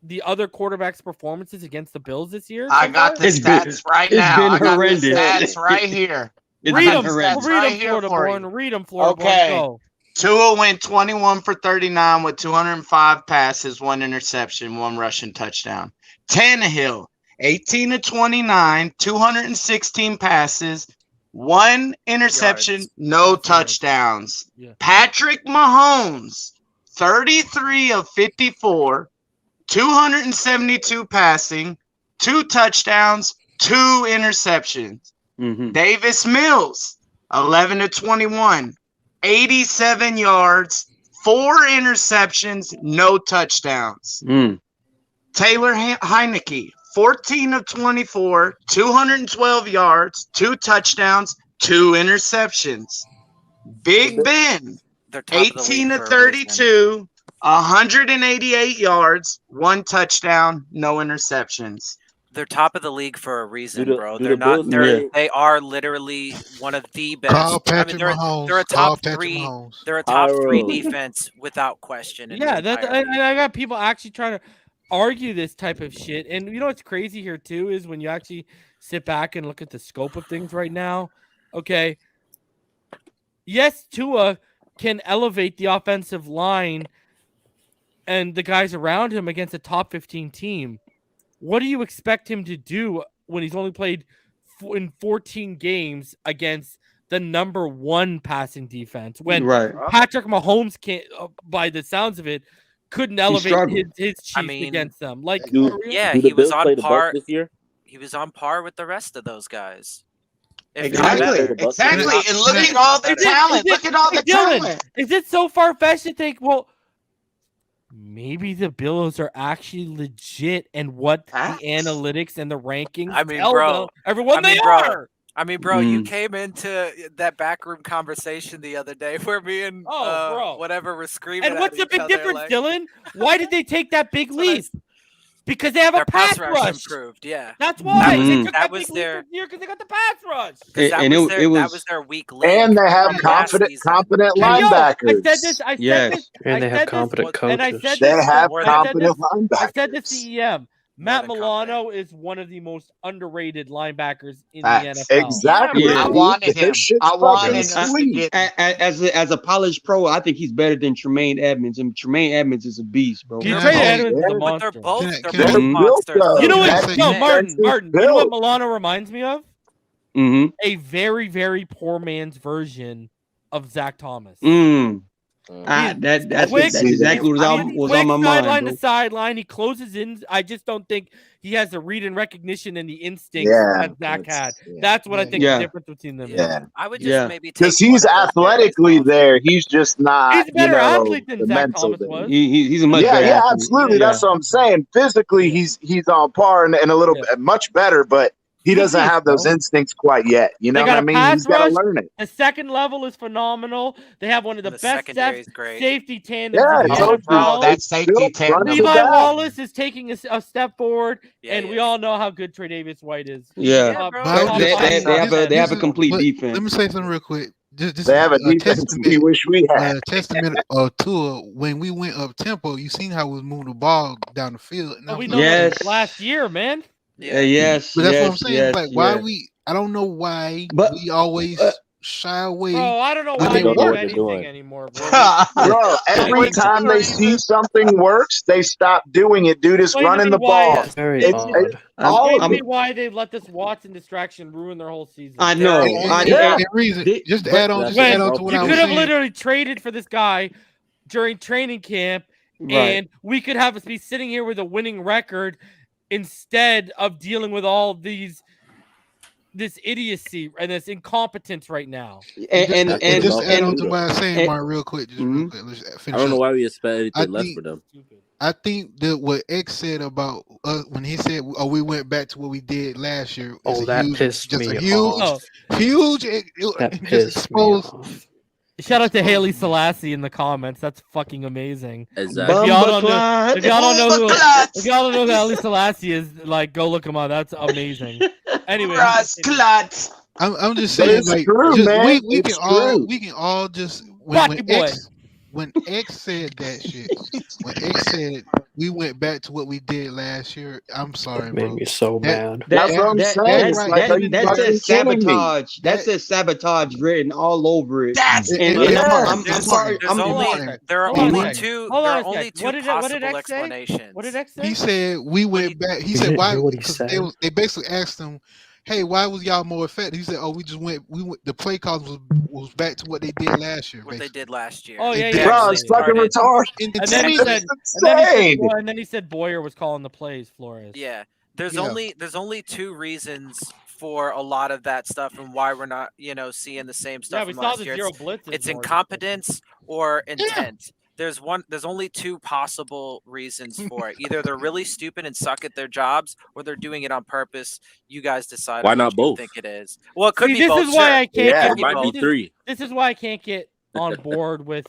the other quarterbacks' performances against the Bills this year? I got the stats right now. I got the stats right here. Read them, Florida Born. Read them, Florida Born. Go. Tua went 21 for 39 with 205 passes, 1 interception, 1 rushing touchdown. Tannehill, 18 to 29, 216 passes, 1 interception, no touchdowns. Yeah. Patrick Mahomes, 33 of 54, 272 passing, 2 touchdowns, 2 interceptions. Davis Mills, 11 to 21, 87 yards, 4 interceptions, no touchdowns. Taylor Heineke, 14 of 24, 212 yards, 2 touchdowns, 2 interceptions. Big Ben, 18 to 32, 188 yards, 1 touchdown, no interceptions. They're top of the league for a reason, bro. They are literally one of the best. They're a top 3. They're a top 3 defense without question. Yeah, and I got people actually trying to argue this type of shit. And you know what's crazy here too is when you actually sit back and look at the scope of things right now. Okay, yes, Tua can elevate the offensive line and the guys around him against a top 15 team. What do you expect him to do when he's only played in 14 games against the number 1 passing defense? When Patrick Mahomes can't, by the sounds of it, couldn't elevate his chiefs against them. Like, he was on par this year. He was on par with the rest of those guys. Exactly. And look at all the talent. Look at all the talent. Is it so far-fetched to think, well, maybe the Bills are actually legit and what the analytics and the rankings tell everyone they are. I mean, bro, you came into that backroom conversation the other day where me and whatever were screaming. And what's the big difference, Dylan? Why did they take that big leap? Because they have a pass rush. Improved, yeah. That's why that was their year because they got the pass rush. That was their weak link. And they have confident linebackers. And they have competent coaches. And I said this, linebackers. I said this to EM. Matt Milano is one of the most underrated linebackers in the NFL. Exactly. I wanted him. As a polished pro, I think he's better than Tremaine Edmonds, and Tremaine Edmonds is a beast, bro. Tremaine Edmonds is a monster. They're both monsters. You know what? No, Martin. You know what Milano reminds me of? A very, very poor man's version of Zach Thomas. That's exactly what was on my mind. Sideline to sideline, he closes in. I just don't think he has the read and recognition and the instincts that Zach had. That's what I think the difference between them is. I would just maybe because he's athletically there. He's just not. He's a better athlete than Zach Thomas was. He's a much better athlete. Absolutely. That's what I'm saying. Physically, he's on par and a little bit much better, but he doesn't have those instincts quite yet. You know what I mean? He's got to learn it. The second level is phenomenal. They have one of the best safety tandems. That safety tandem. Levi Wallace is taking a step forward, and we all know how good Tre'Davious White is. They have a complete defense. Let me say something real quick. Just they have a defense we wish we had. Testament of Tua, when we went up tempo, you seen how we was moving the ball down the field. We know that last year, man. Yes, but that's what I'm saying. Like, why we? I don't know why we always shy away. Bro, I don't know why we do anything anymore, bro. Bro, every time they see something works, they stop doing it. Dude is running the ball. It's why they let this Watson distraction ruin their whole season. I know. Just to add on to what I was saying. You could have literally traded for this guy during training camp, and we could have us be sitting here with a winning record instead of dealing with all this idiocy and this incompetence right now. And just add on to what I was saying, Mark, real quick. Let's finish I don't know why we expect anything less for them. I think that what X said about when he said, we went back to what we did last year. That pissed me off. That pissed me off. Shout out to Haley Selassie in the comments. That's fucking amazing. Exactly. If y'all don't know who Haley Selassie is, like, go look him up. That's amazing. Anyway, I'm just saying, like, we can all just when X said that shit, when X said we went back to what we did last year, I'm sorry, bro. Made me so mad. That's what I'm saying. That says sabotage. That says sabotage written all over it. That's and I'm sorry. There are only two possible explanations. What did X say? He said we went back. He said why? Because they basically asked him, hey, why was y'all more effective? He said, we went. The play calls was back to what they did last year. What they did last year. Oh yeah, bro, it's fucking retarded. And then he said Boyer was calling the plays. Flores. Yeah, there's only two reasons for a lot of that stuff and why we're not seeing the same stuff. Yeah, we from saw last the year. zero blitzes. It's incompetence or intent. There's only two possible reasons for it. Either they're really stupid and suck at their jobs, or they're doing it on purpose. You guys decide. Why not both? Think it is. Well, it could be this both. Is why I can't it might be three. This is why I can't get on board with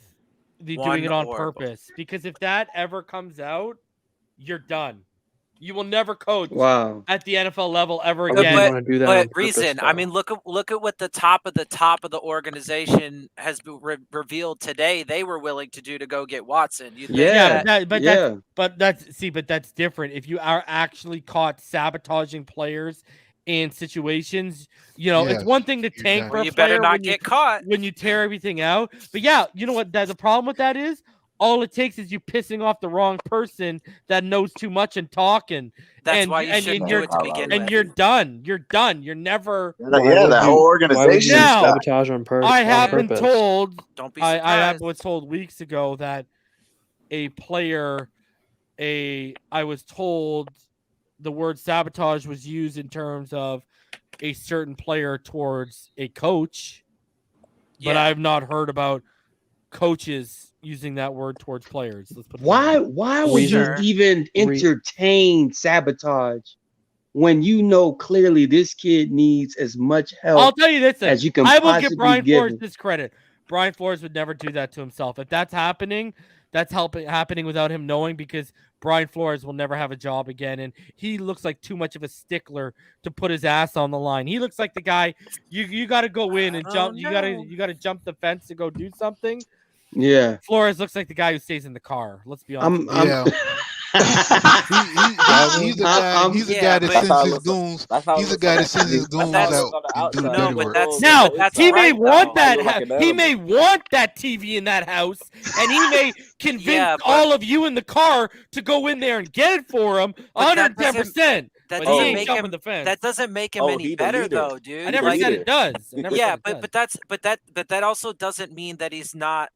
doing it on purpose. Because if that ever comes out, you're done. You will never coach at the NFL level ever again. But reason, I mean, look at what the top of the organization has revealed today. They were willing to do to go get Watson. But that's different. If you are actually caught sabotaging players in situations, it's one thing to tank for a player. You better not get caught when you tear everything out. But yeah, you know what? The problem with that is. All it takes is you pissing off the wrong person that knows too much and talking. That's why you shouldn't do it to begin with. And you're done. You're done. You're never. Yeah, that whole organization. Now, sabotage on purpose. I have been told. Don't be surprised. I was told weeks ago that a player, I was told the word sabotage was used in terms of a certain player towards a coach, but I've not heard about coaches using that word towards players. Why would you even entertain sabotage when you know clearly this kid needs as much help? I'll tell you this as you can. I will give Brian Flores this credit. Brian Flores would never do that to himself. If that's happening, that's happening without him knowing, because Brian Flores will never have a job again, and he looks like too much of a stickler to put his ass on the line. He looks like the guy you got to go in and jump. You got to jump the fence to go do something. Yeah, Flores looks like the guy who stays in the car. Let's be honest. He's a guy that sends his goons. He's a guy that sends his goons out and do dirty work. He may want that. He may want that TV in that house, and he may convince all of you in the car to go in there and get it for him. 110%. That But doesn't he ain't make jumping him. the fence. That doesn't make him Oh, any he the better, leader. though, dude. I never Like, said it does. I never yeah, said it but does. but that also doesn't mean that he's not,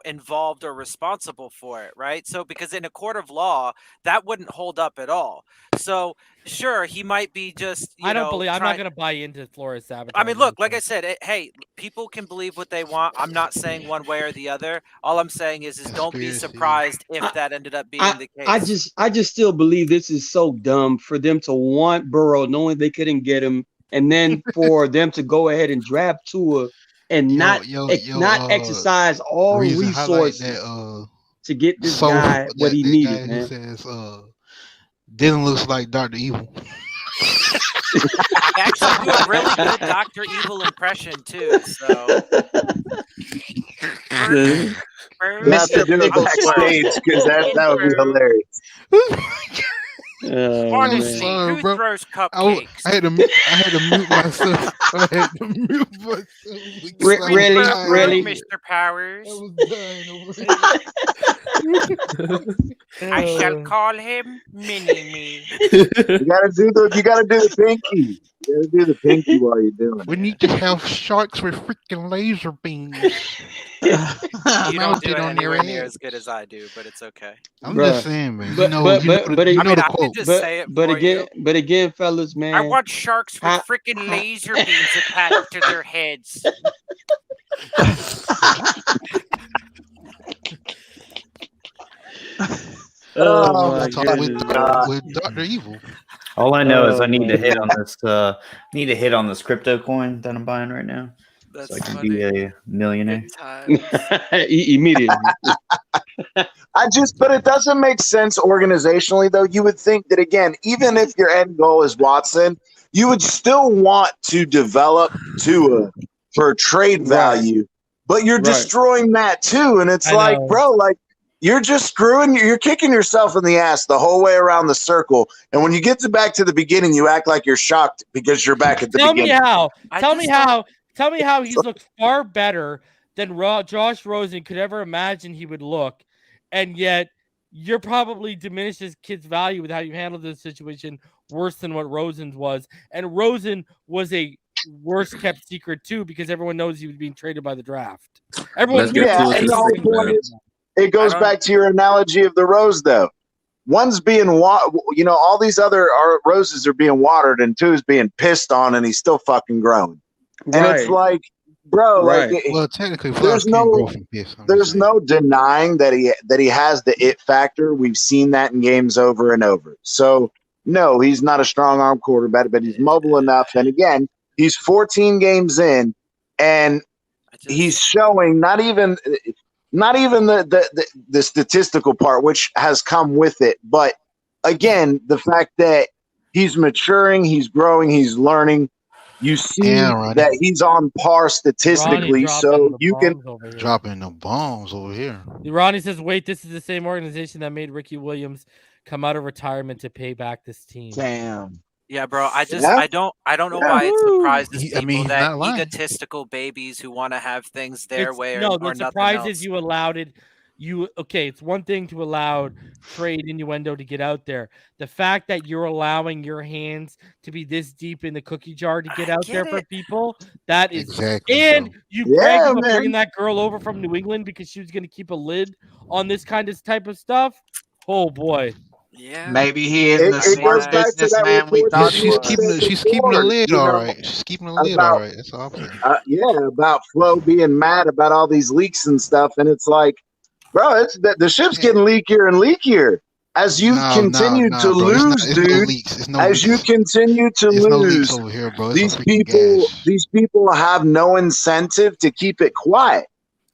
involved or responsible for it, right? So because in a court of law, that wouldn't hold up at all. So sure, he might be just, I don't believe. I'm not trying. going to buy into Flores sabotage. I mean, look, like I said, hey, people can believe what they want. I'm not saying one way or the other. All I'm saying is don't be Conspiracy. surprised if that ended up being the case. I just still believe this is so dumb for them to want Burrow knowing they couldn't get him, and then for them to go ahead and draft Tua and not exercise all resources to get this guy what he needed, guy man. Who says, Dylan looks like Dr. Evil. I actually do a really good Dr. Evil impression too. So Mr. Do it backstage because that would be hilarious. Honestly, sorry, who bro. throws I cupcakes? had to mute myself. I had to mute myself. Really? Mr. Powers. I was dying over here. I shall call him Mini-Me. You gotta do the pinky. You gotta do the pinky while you're doing it. We need to have sharks with freaking laser beams. You don't mounted do it on their anywhere near head. as good as I do, but it's okay. I'm Bruh. just saying, man. But- you know but the I quote. I can just say it for you. But again, fellas, man. I want sharks with How- freaking laser beams attached to their heads. Oh my Let's talk goodness. with Dr. Evil. All I know is I need to my hit on this. Need to hit on this crypto coin that I'm buying right now, That's so I can funny. be a millionaire. Good times. Immediately. But it doesn't make sense organizationally, though. You would think that, again, even if your end goal is Watson, you would still want to develop Tua for trade value, but you're destroying that too. And it's I like, know. bro, like you're just you're kicking yourself in the ass the whole way around the circle. And when you get back to the beginning, you act like you're shocked because you're back at the Tell me beginning. how. I Tell just me how. Tell me how he's looked far better than Josh Rosen could ever imagine he would look, and yet you're probably diminished this kid's value with how you handled this situation worse than what Rosen's was. And Rosen was a worse kept secret too because everyone knows he was being traded by the draft. Everyone knew. Yeah, and the whole point is, it goes back to your analogy of the rose, though. One's being, all these other roses are being watered, and two's being pissed on, and he's still fucking growing. And it's like, bro, Well, technically, there's no denying that he has the it factor. We've seen that in games over and over. So no, he's not a strong arm quarterback, but he's mobile enough. And again, he's 14 games in, and he's showing not even the statistical part, which has come with it, but again, the fact that he's maturing, he's growing, he's learning. You see that he's on par statistically, so you can dropping the bombs over here. Ronnie says, "Wait, this is the same organization that made Ricky Williams come out of retirement to pay back this team." Damn. Yeah, bro. I don't know why it surprises people that egotistical babies who want to have things their way or nothing else. The surprise is you allowed it. It's one thing to allow trade innuendo to get out there. The fact that you're allowing your hands to be this deep in the cookie jar to get out there for people, that is exactly. And you bragged about bringing that girl over from New England because she was going to keep a lid on this type of stuff. Oh boy. Yeah. Maybe he isn't the smart businessman we thought he was. She's keeping the lid all right. She's keeping the lid all right. That's all. About Flo being mad about all these leaks and stuff, and it's like, bro, it's the ship's getting leakier and leakier as you continue to lose, dude. As you continue to lose, these people have no incentive to keep it quiet.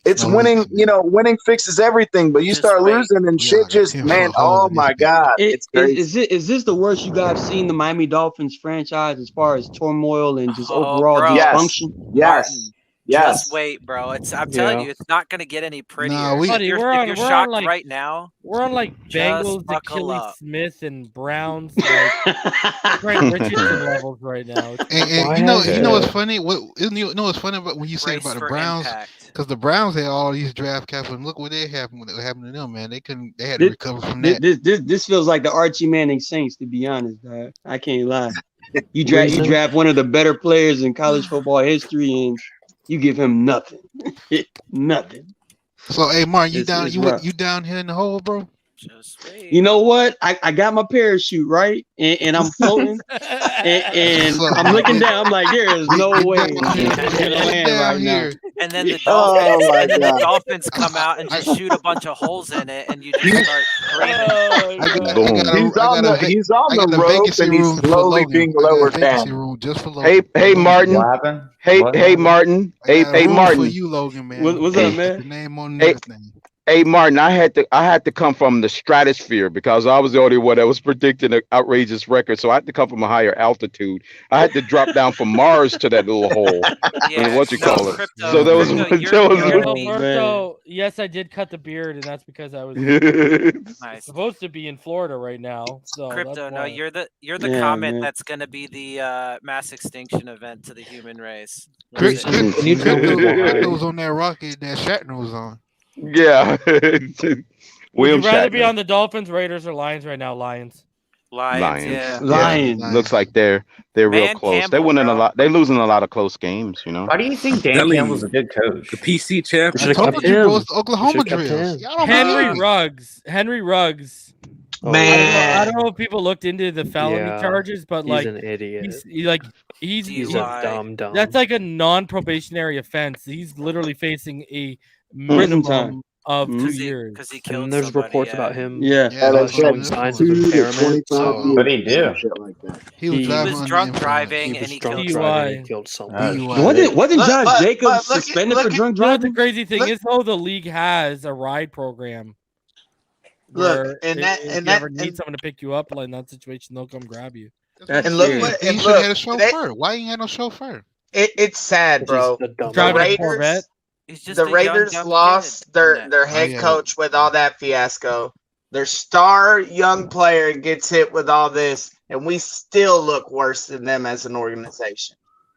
It's winning, winning fixes everything, but you start losing and shit just, man, oh my God. It's crazy. Is this the worst you guys seen the Miami Dolphins franchise as far as turmoil and just overall dysfunction? Yes. Just wait, bro. I'm telling you, it's not going to get any prettier. Nah, if you're shocked right now, we're on like Bengals, Achilles Smith, and Browns, like Trent Richardson levels right now. And you know what's funny? You know what's funny about when you say about the Browns? Because the Browns had all these draft capital, and look what happened to them, man. They had to recover from that. This feels like the Archie Manning Saints, to be honest, dog. I can't lie. You draft one of the better players in college football history, and you give him nothing. Nothing. So, hey, Martin, you down here in the hole, bro? You know what? I got my parachute, right? And I'm floating. and I'm looking down. I'm like, there is no way I'm gonna land right now. And then the Dolphins, come out and just shoot a bunch of holes in it, and you just start screaming. He's on the rope, and he's slowly being lowered down. Hey, Martin. What happened? Hey, Martin. Hey, Martin. For you, Logan, man. What's up, man? The name on everything. Hey, Martin, I had to come from the stratosphere because I was the only one that was predicting an outrageous record. So I had to come from a higher altitude. I had to drop down from Mars to that little hole. Crypto, so there was yes, I did cut the beard, and that's because I was supposed to be in Florida right now. So Crypto, no, you're the comment that's going to be the mass extinction event to the human race. Crypto was on that rocket that Shatner was on. Yeah. Would you rather be on the Dolphins, Raiders, or Lions right now? Lions. Yeah. Lions. Looks like they're real close. They're winning a lot. They're losing a lot of close games. You know. Why do you think Dan Campbell's a good coach? The PC champ. I told you, bro, it's Oklahoma drills. Henry Ruggs. Man, I don't know if people looked into the felony charges, but he's an idiot. He's a dumb. That's like a non-probationary offense. He's literally facing a prison time of 2 years because he killed. And there's reports about him. Showing signs of impairment. What did he do? He was drunk driving and he killed someone. Wasn't Josh Jacobs suspended for drunk driving? The crazy thing is, though, the league has a ride program. Look, if you ever need someone to pick you up in that situation, they'll come grab you. And look, he should have had a chauffeur. Why ain't had no chauffeur? It's sad, bro. The Raiders lost their head coach with all that fiasco. Their star young player gets hit with all this, and we still look worse than them as an organization.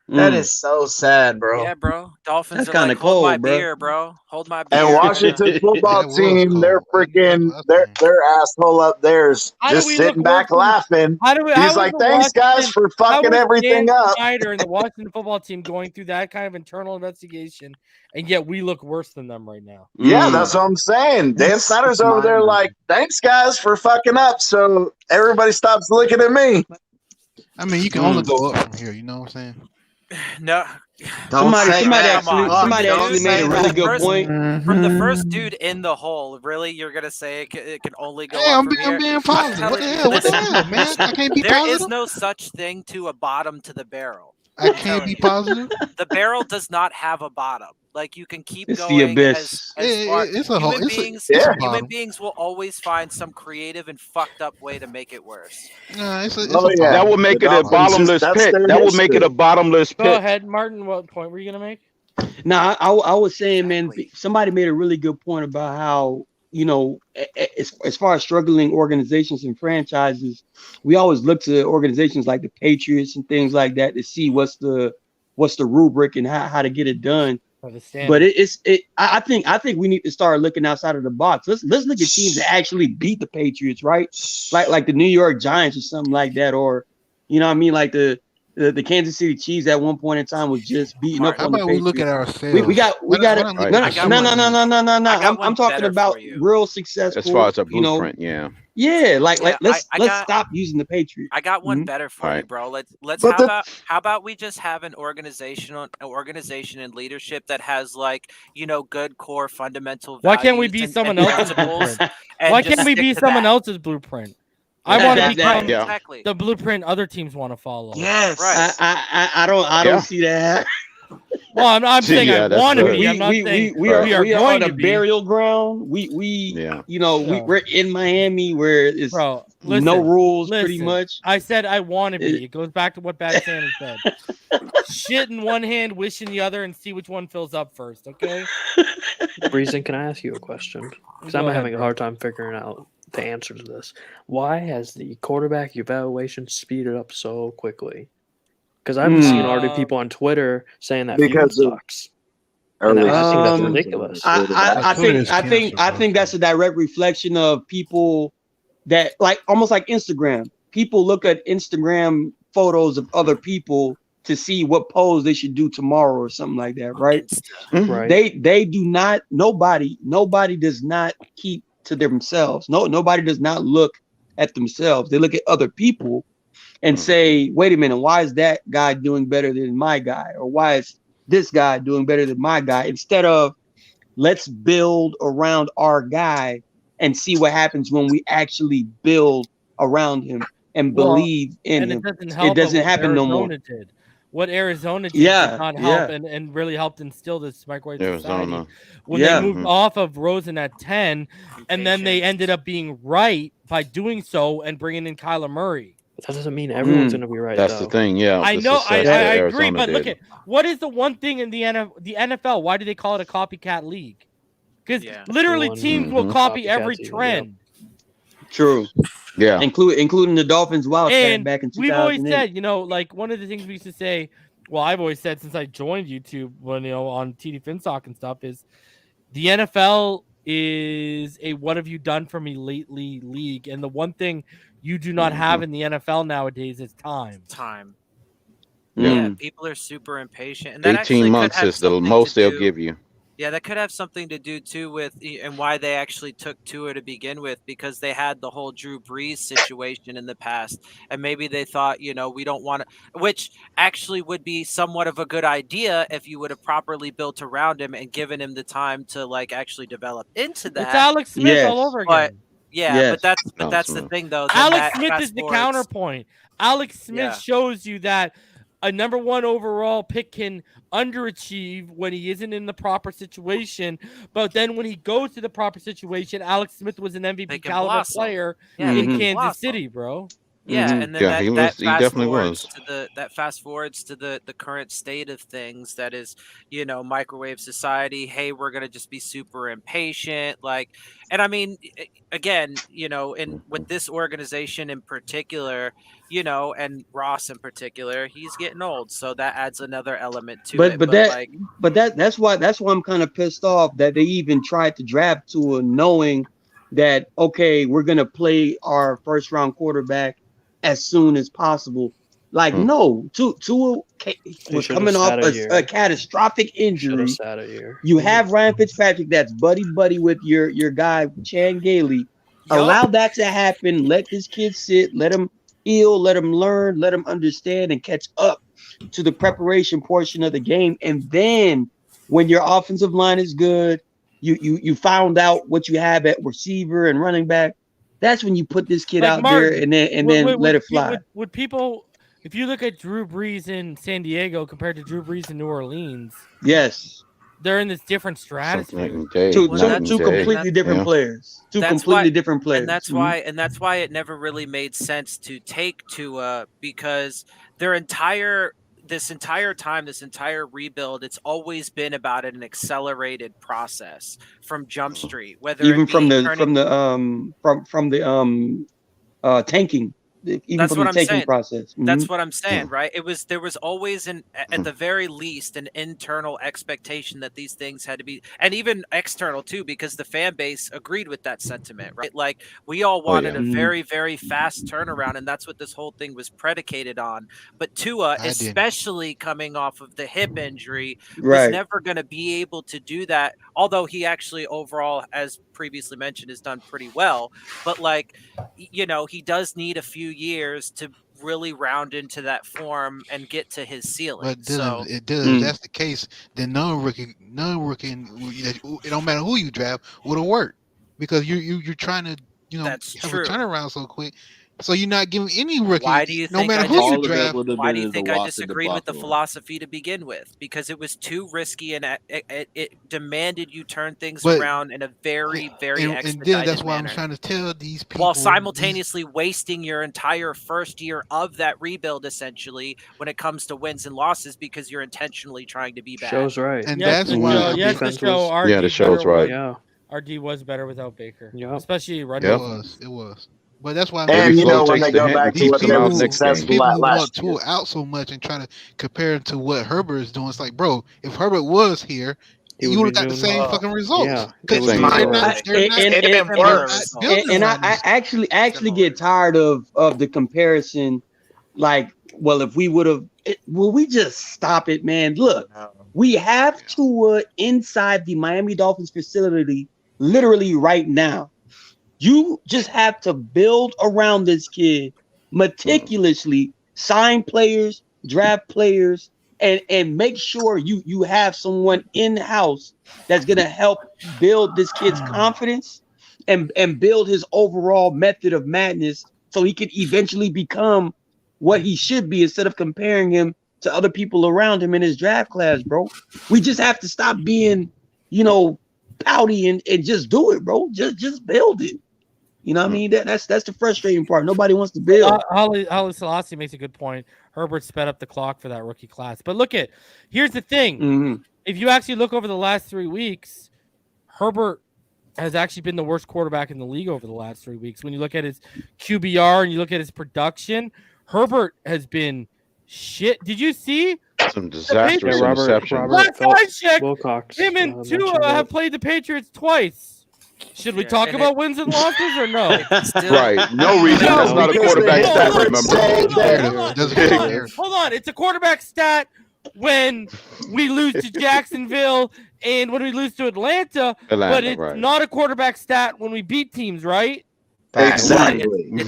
That is so sad, bro. Yeah, bro. Dolphins That's are like, hold cold, my bro. beer, bro. Hold my beer. And Washington football team, they're freaking their asshole up there is just sitting back laughing. He's like, thanks guys for fucking everything up. Snyder and the Washington football team going through that kind of internal investigation, and yet we look worse than them right now. Yeah, that's what I'm saying. Dan Snyder's over there like, thanks guys for fucking up, so everybody stops looking at me. I mean, you can only go up from here. You know what I'm saying? No. Somebody actually made a really good point. From the first dude in the hole, really, you're gonna say it can only go up I'm from here? being positive. What the hell, man? I can't be there positive. There is no such thing to a bottom to the barrel. I can't be positive. The barrel does not have a bottom. Like you can keep it's going. The abyss. As far. It's a whole. Human beings will always find some creative and fucked up way to make it worse. That would make it a bottomless pit. That would make it a bottomless pit. Go ahead, Martin. What point were you gonna make? No, I was saying, man. Somebody made a really good point about how, you know, as far as struggling organizations and franchises, we always look to organizations like the Patriots and things like that to see what's the rubric and how to get it done. But I think we need to start looking outside of the box. Let's look at teams that actually beat the Patriots, right? Like the New York Giants or something like that, or you know what I mean, like the Kansas City Chiefs at one point in time was just beating up on the Patriots. We look at ourselves. We got it. No. I'm talking about real successful. As far as a blueprint, Yeah, let's stop using the Patriots. I got one better for you, bro. Let's how about we just have an organization and leadership that has good core fundamental values. Why can't we be someone else's blueprint? Why can't we be someone else's blueprint? I want to become the blueprint other teams want to follow. Yes, right. I don't see that. Well, I'm saying I want to be. I'm not saying we are going on to a be. burial ground. We're in Miami where it's no rules pretty much. I said I want to be. It goes back to what Bad Santa said. Shit in one hand, wish in the other, and see which one fills up first. Okay. Reason, can I ask you a question? Because I'm having a hard time figuring out the answer to this. Why has the quarterback evaluation speeded up so quickly? Because I've seen already people on Twitter saying that Field sucks. And I think that's ridiculous. I think that's a direct reflection of people that almost like Instagram. People look at Instagram photos of other people to see what pose they should do tomorrow or something like that, right? Right. They do not. Nobody does not keep to themselves. Nobody does not look at themselves. They look at other people and say, wait a minute, why is that guy doing better than my guy? Or why is this guy doing better than my guy? Instead of let's build around our guy and see what happens when we actually build around him and believe in him. It doesn't happen no more. What Arizona did not help and really helped instill this microwave society. When they moved off of Rosen at 10, and then they ended up being right by doing so and bringing in Kyler Murray. That doesn't mean everyone's going to be right. That's the thing, yeah. I know, I agree, but look at what is the one thing in the NFL? Why do they call it a copycat league? Because literally teams will copy every trend. True. Yeah. Including the Dolphins Wildcat back in 2008. We've always said, like one of the things we used to say, well, I've always said since I joined YouTube when on TD Finstock and stuff, is the NFL is a what have you done for me lately league. And the one thing you do not have in the NFL nowadays is time. Yeah, people are super impatient. And that 18 months is the most they'll give you. Yeah, that could have something to do too with and why they actually took Tua to begin with, because they had the whole Drew Brees situation in the past, and maybe they thought, we don't want to, which actually would be somewhat of a good idea if you would have properly built around him and given him the time to actually develop into that. It's Alex Smith all over again. But that's the thing though. Alex Smith is the counterpoint. Alex Smith shows you that a number one overall pick can underachieve when he isn't in the proper situation. But then when he goes to the proper situation, Alex Smith was an MVP caliber player in Kansas City, bro. Yeah, and then that definitely was. That fast forwards to the current state of things. That is, microwave society. Hey, we're gonna just be super impatient. And I mean, again, and with this organization in particular, and Ross in particular, he's getting old, so that adds another element to it. That's why I'm kind of pissed off that they even tried to draft Tua, knowing that we're gonna play our first round quarterback as soon as possible. No, Tua was coming off a catastrophic injury. You have Ryan Fitzpatrick that's buddy with your guy Chan Gailey. Allow that to happen. Let this kid sit. Let him heal. Let him learn. Let him understand and catch up to the preparation portion of the game. And then when your offensive line is good, you found out what you have at receiver and running back. That's when you put this kid out there and then let it fly. Would people, if you look at Drew Brees in San Diego compared to Drew Brees in New Orleans, they're in this different stratosphere. Two completely different players. Two completely different players. And that's why it never really made sense to take Tua, because this entire rebuild, it's always been about an accelerated process from Jump Street, whether even from the tanking. Even from the tanking process. That's what I'm saying, right? There was always at the very least an internal expectation that these things had to be, and even external too, because the fan base agreed with that sentiment, right? We all wanted a very, very fast turnaround, and that's what this whole thing was predicated on. But Tua, especially coming off of the hip injury, was never going to be able to do that. Although he actually overall, as previously mentioned, has done pretty well. But he does need a few years to really round into that form and get to his ceiling. But Dylan, if that's the case, then none rookie, it don't matter who you draft, would have worked, because you're trying to have a turnaround so quick. So you're not giving any rookie. Why do you no think matter I who you disagreed? draft? Why do you think I disagreed with the philosophy to begin with? Because it was too risky and it demanded you turn things around in a very, very expedited and then that's why manner. I'm trying to tell these people. While simultaneously wasting your entire first year of that rebuild, essentially, when it comes to wins and losses, because you're intentionally trying to be bad. Show's right. And Yes, that's why the show. Yeah, the show's right. Yeah. RD was better without Baker. Yeah. Especially running. It was. But that's why. And you know when takes they the go hint back and to keeps what them they out were next successful people at who want last year. Tua out so much and try to compare it to what Herbert is doing, it's like, bro, if Herbert was here, you would have got the same fucking results. Yeah, Because It'd they're been worse. And I actually get tired of the comparison. Like, well, if we would have, will we just stop it, man? Look, we have Tua inside the Miami Dolphins facility literally right now. You just have to build around this kid meticulously, sign players, draft players, and make sure you have someone in-house that's going to help build this kid's confidence and build his overall method of madness so he can eventually become what he should be instead of comparing him to other people around him in his draft class, bro. We just have to stop being, pouty and just do it, bro. Just build it. You know what I mean? That's the frustrating part. Nobody wants to build. Holly Selassie makes a good point. Herbert sped up the clock for that rookie class. But here's the thing. Mm-hmm. If you actually look over the last 3 weeks, Herbert has actually been the worst quarterback in the league over the last 3 weeks. When you look at his QBR and you look at his production, Herbert has been shit. Did you see? Some disastrous interceptions. Last I checked, Wilcox, him and Tua have played the Patriots twice. Should we talk about wins and losses or no? Right. No reason. That's not a quarterback stat, remember? Hold on. It's a quarterback stat when we lose to Jacksonville and when we lose to Atlanta, but it's not a quarterback stat when we beat teams, right? Exactly. When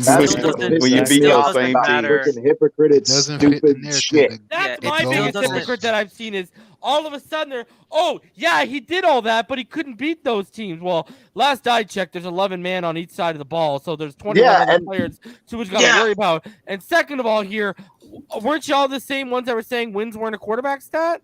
you beat your same team. Hypocrite, stupid shit. That's my biggest hypocrite that I've seen is all of a sudden he did all that, but he couldn't beat those teams. Well, last I checked, there's 11 man on each side of the ball, so there's 21 players Tua's got to worry about. And second of all, here, weren't y'all the same ones that were saying wins weren't a quarterback stat?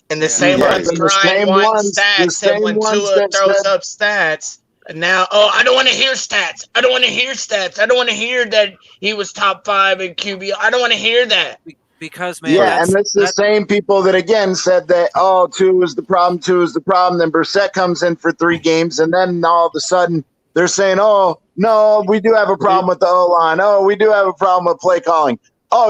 And the same ones crying want stats, and when Tua throws up stats. Now, I don't want to hear stats. I don't want to hear stats. I don't want to hear that he was top 5 in QB. I don't want to hear that. Because, man. Yeah, and it's the same people that, again, said that, Tua is the problem, Then Brissett comes in for 3 games, and then all of a sudden they're saying, oh, no, we do have a problem with the O-line. Oh, we do have a problem with play calling. Oh,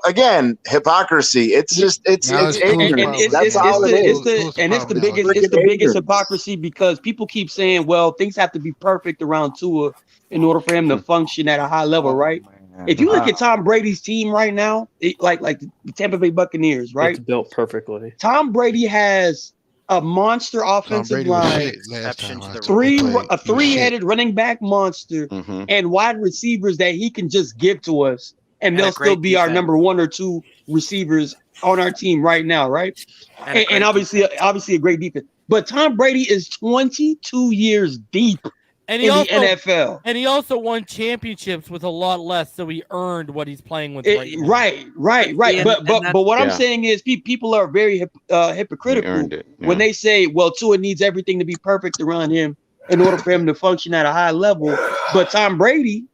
again, hypocrisy. It's just it's ignorant. That's all it is. It's the biggest hypocrisy because people keep saying, well, things have to be perfect around Tua in order for him to function at a high level, right? If you look at Tom Brady's team right now, like the Tampa Bay Buccaneers, right? It's built perfectly. Tom Brady has a monster offensive line, a three-headed running back monster, and wide receivers that he can just give to us. And they'll still be our number 1 or 2 receivers on our team right now, right? And obviously a great defense. But Tom Brady is 22 years deep in the NFL. And he also won championships with a lot less, so he earned what he's playing with right now. Right. But what I'm saying is people are very hypocritical when they say, well, Tua needs everything to be perfect around him in order for him to function at a high level. But Tom Brady,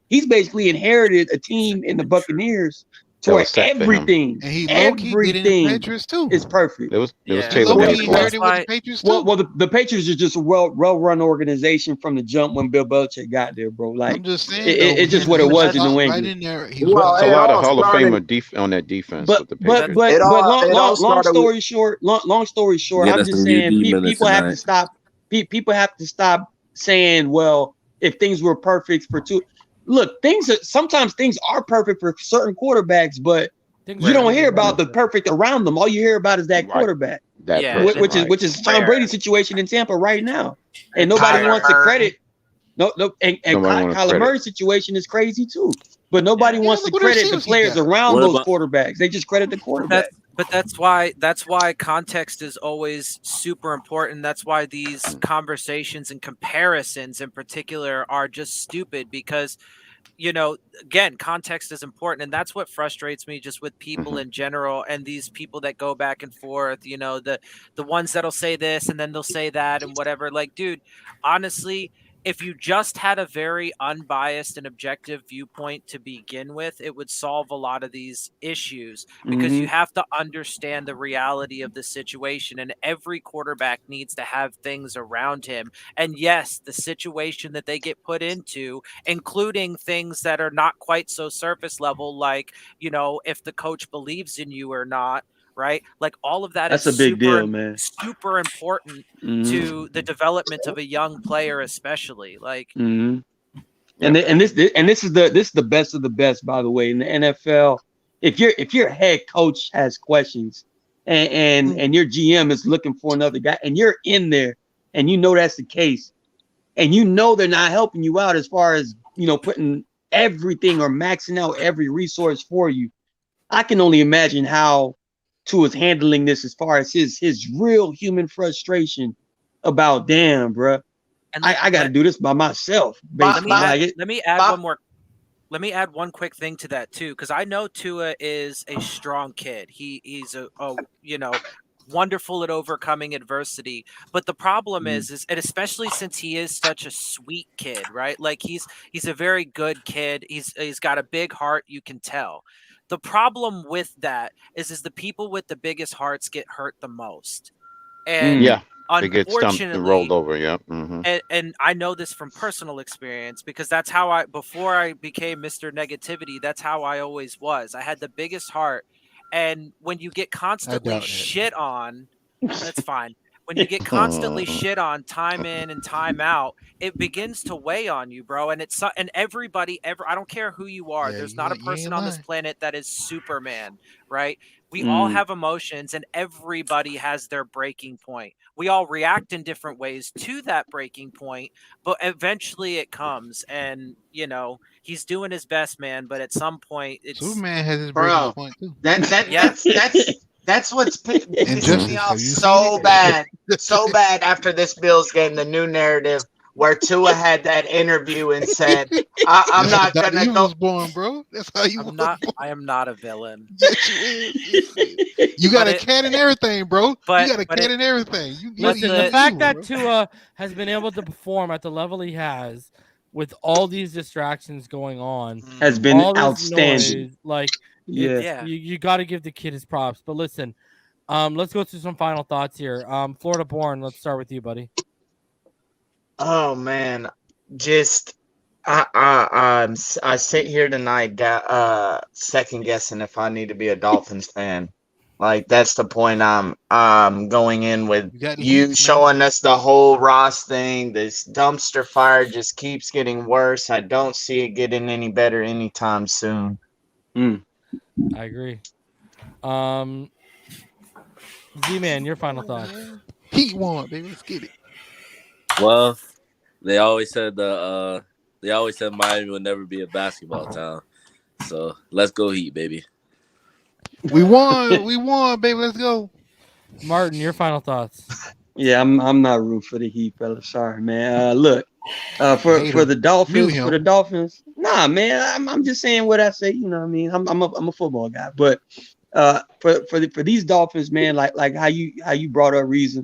he's basically inherited a team in the Buccaneers to where everything is perfect. It was Taylor. Well, the Patriots are just a well-run organization from the jump when Bill Belichick got there, bro. Like, I'm just saying, it's just what it was in New England. It's a lot of Hall of Famer on that defense. But long story short, I'm just saying people have to stop. People have to stop saying, well, if things were perfect for Tua. Look, sometimes things are perfect for certain quarterbacks, but you don't hear about the perfect around them. All you hear about is that quarterback, which is Tom Brady's situation in Tampa right now, and nobody wants to credit. And Kyler Murray's situation is crazy too, but nobody wants to credit the players around those quarterbacks. They just credit the quarterback. But that's why context is always super important. That's why these conversations and comparisons in particular are just stupid because again, context is important, and that's what frustrates me just with people in general, and these people that go back and forth, the ones that'll say this and then they'll say that and whatever. Like, dude, honestly, if you just had a very unbiased and objective viewpoint to begin with, it would solve a lot of these issues, because you have to understand the reality of the situation, and every quarterback needs to have things around him. And yes, the situation that they get put into, including things that are not quite so surface level, like, if the coach believes in you or not, right? Like, all of that That's is a big deal, man. super important to the development of a young player, especially. Like, and this is the best of the best, by the way, in the NFL. If your head coach has questions and your GM is looking for another guy, and you're in there and that's the case, and they're not helping you out as far as putting everything or maxing out every resource for you, I can only imagine how Tua's handling this as far as his real human frustration about, damn, bro, I got to do this by myself. Basically, let me add one quick thing to that too, because I know Tua is a strong kid. He's a wonderful at overcoming adversity. But the problem is, and especially since he is such a sweet kid, right? Like, he's a very good kid. He's got a big heart, you can tell. The problem with that is the people with the biggest hearts get hurt the most. And they get stumped and rolled over. And I know this from personal experience, because that's how before I became Mr. Negativity, that's how I always was. I had the biggest heart. And when you get constantly shit on, that's fine. When you get constantly shit on time in and time out, it begins to weigh on you, bro. And everybody, I don't care who you are. There's not a person on this planet that is Superman, right? We all have emotions, and everybody has their breaking point. We all react in different ways to that breaking point, but eventually it comes. And he's doing his best, man. But at some point, Superman has his breaking point too. That's what's pissing me off so bad after this Bills game. The new narrative where Tua had that interview and said, "I'm not gonna go." Was born, bro. That's how you. I am not a villain. You got a cat and everything, bro. You got a cat and everything. Listen, the fact that Tua has been able to perform at the level he has with all these distractions going on has been outstanding. Noise, you got to give the kid his props. But listen, let's go through some final thoughts here. Florida born, let's start with you, buddy. Oh man, just I sit here tonight, second guessing if I need to be a Dolphins fan. Like, that's the point I'm going in with. You showing us the whole Ross thing. This dumpster fire just keeps getting worse. I don't see it getting any better anytime soon. I agree. Z-Man, your final thoughts. Heat one, baby. Let's get it. Well, they always said Miami would never be a basketball town. So let's go Heat, baby. We won, baby. Let's go. Martin, your final thoughts. Yeah, I'm not rooting for the Heat, fella. Sorry, man. Look, for the Dolphins, nah, man. I'm just saying what I say. You know what I mean? I'm a football guy, but for these Dolphins, man, like how you brought up reason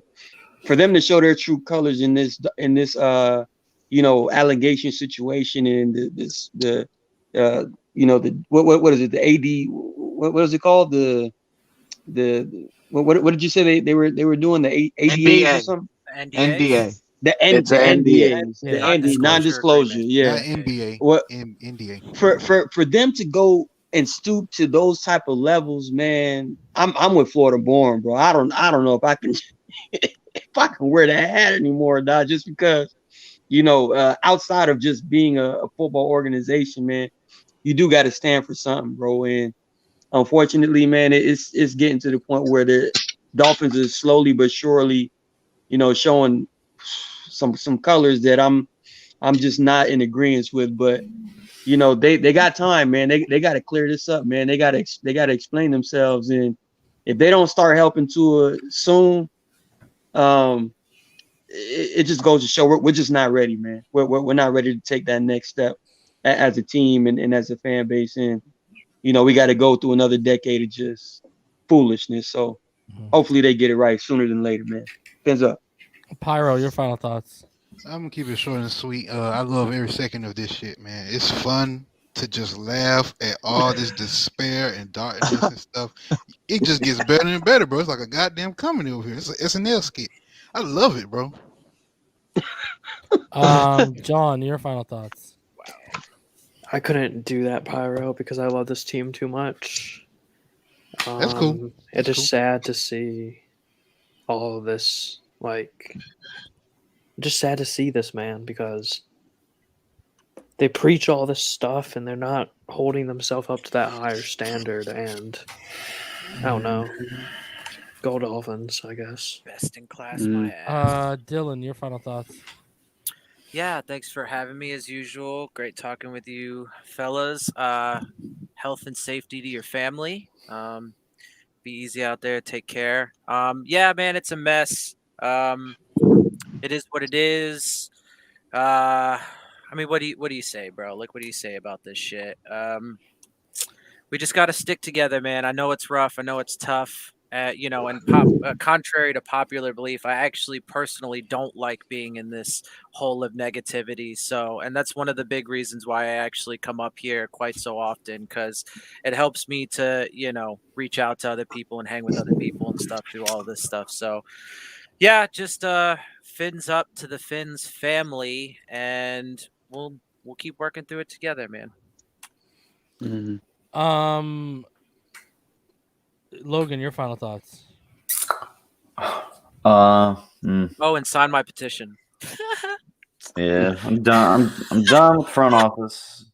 for them to show their true colors in this allegation situation, and what is it, the AD, what is it called, what did you say they were doing, the ADA or something? NDA. The NDA, the non-disclosure, Not NBA. What NDA. for them to go and stoop to those type of levels, man, I'm with Florida born, bro. I don't know if I can wear that hat anymore, dog, just because, outside of just being a football organization, man, you do got to stand for something, bro. And unfortunately, man, it's getting to the point where the Dolphins are slowly but surely, showing some colors that I'm just not in agreement with. But they got time, man. They got to clear this up, man. They got to explain themselves, and if they don't start helping Tua soon, it just goes to show we're just not ready, man. We're not ready to take that next step. as a team and as a fan base. And, we got to go through another decade of just foolishness. So hopefully they get it right sooner than later, man. Fins up. Pyro, your final thoughts. I'm gonna keep it short and sweet. I love every second of this shit, man. It's fun to just laugh at all this despair and darkness and stuff. It just gets better and better, bro. It's like a goddamn comedy over here. It's an SNL skit. I love it, bro. John, your final thoughts. I couldn't do that, Pyro, because I love this team too much. That's cool. It is sad to see all of this, just sad to see this, man, because they preach all this stuff and they're not holding themselves up to that higher standard. And I don't know. Go Dolphins, I guess. Best in class, my ass. Dylan, your final thoughts. Yeah, thanks for having me as usual. Great talking with you, fellas. Health and safety to your family. Be easy out there. Take care. Yeah, man, it's a mess. It is what it is. I mean, what do you say, bro? What do you say about this shit? We just got to stick together, man. I know it's rough. I know it's tough. And contrary to popular belief, I actually personally don't like being in this hole of negativity. So, and that's one of the big reasons why I actually come up here quite so often, because it helps me to, reach out to other people and hang with other people and stuff through all of this stuff. So, yeah, just fins up to the Fins family, and we'll keep working through it together, man. Mm-hmm. Logan, your final thoughts. Oh, and sign my petition. Yeah, I'm done. I'm done with front office.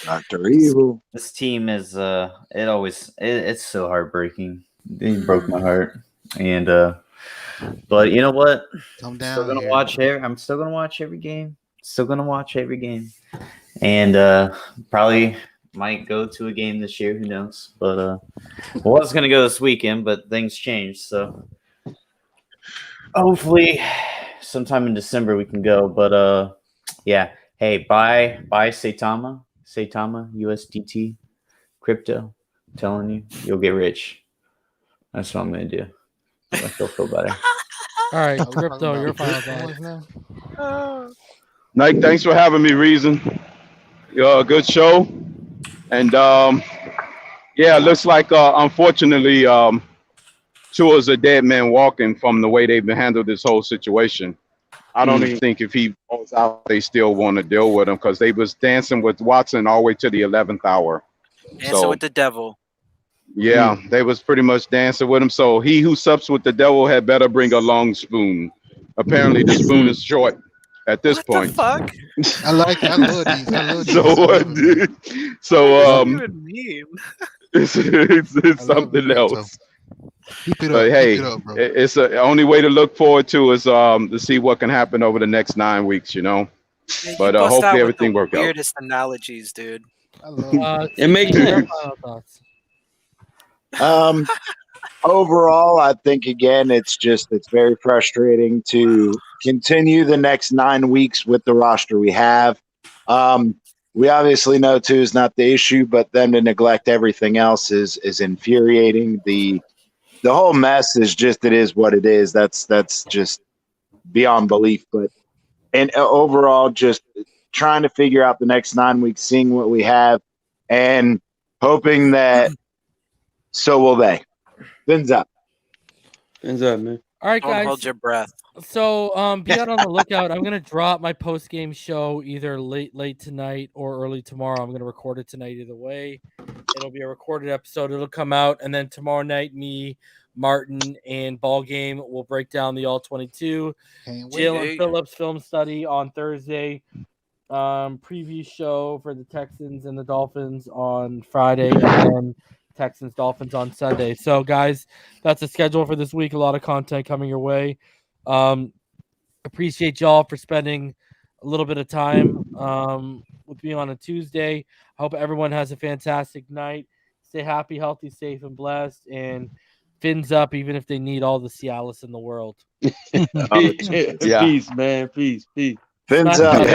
Dr. Evil. This team is it's so heartbreaking. It broke my heart. And but you know what? I'm still gonna watch every game. Still gonna watch every game. And probably might go to a game this year, who knows? But I was gonna go this weekend, but things changed. So hopefully sometime in December we can go. But yeah. Hey, buy Saitama USDT crypto. I'm telling you, you'll get rich. That's what I'm gonna do. I still feel better. All right, crypto, your final thoughts. Nike, thanks for having me, Reason. Good show. And yeah, it looks like unfortunately Tua's a dead man walking from the way they've been handled this whole situation. I don't even think if he goes out, they still want to deal with him, because they was dancing with Watson all the way to the 11th hour. Dancing with the devil. Yeah, they was pretty much dancing with him. So he who sups with the devil had better bring a long spoon. Apparently the spoon is short at this point. What the fuck? I like it. I love these. I love these. So what, dude? So it's something else. Keep it up. But hey, keep it up, bro. it's the only way to look forward to is to see what can happen over the next 9 weeks, Yeah, but you bust hopefully out with everything the works out. weirdest analogies, dude. I love it. Makes sense. Overall, I think again, it's very frustrating to continue the next 9 weeks with the roster we have. We obviously know Tua is not the issue, but them to neglect everything else is infuriating. The whole mess is just, it is what it is. That's just beyond belief. But and overall, just trying to figure out the next 9 weeks, seeing what we have, and hoping that so will they. Fins up. Fins up, man. All right, Don't guys. hold your breath. So be out on the lookout. I'm gonna drop my post game show either late tonight or early tomorrow. I'm gonna record it tonight either way. It'll be a recorded episode. It'll come out, and then tomorrow night, me, Martin, and Ball Game will break down the All 22. Jill and Phillips film study on Thursday. Preview show for the Texans and the Dolphins on Friday, and then Texans Dolphins on Sunday. So guys, that's the schedule for this week. A lot of content coming your way. Appreciate y'all for spending a little bit of time with me on a Tuesday. I hope everyone has a fantastic night. Stay happy, healthy, safe, and blessed, and fins up even if they need all the Cialis in the world. Peace, man. Peace. Fins up.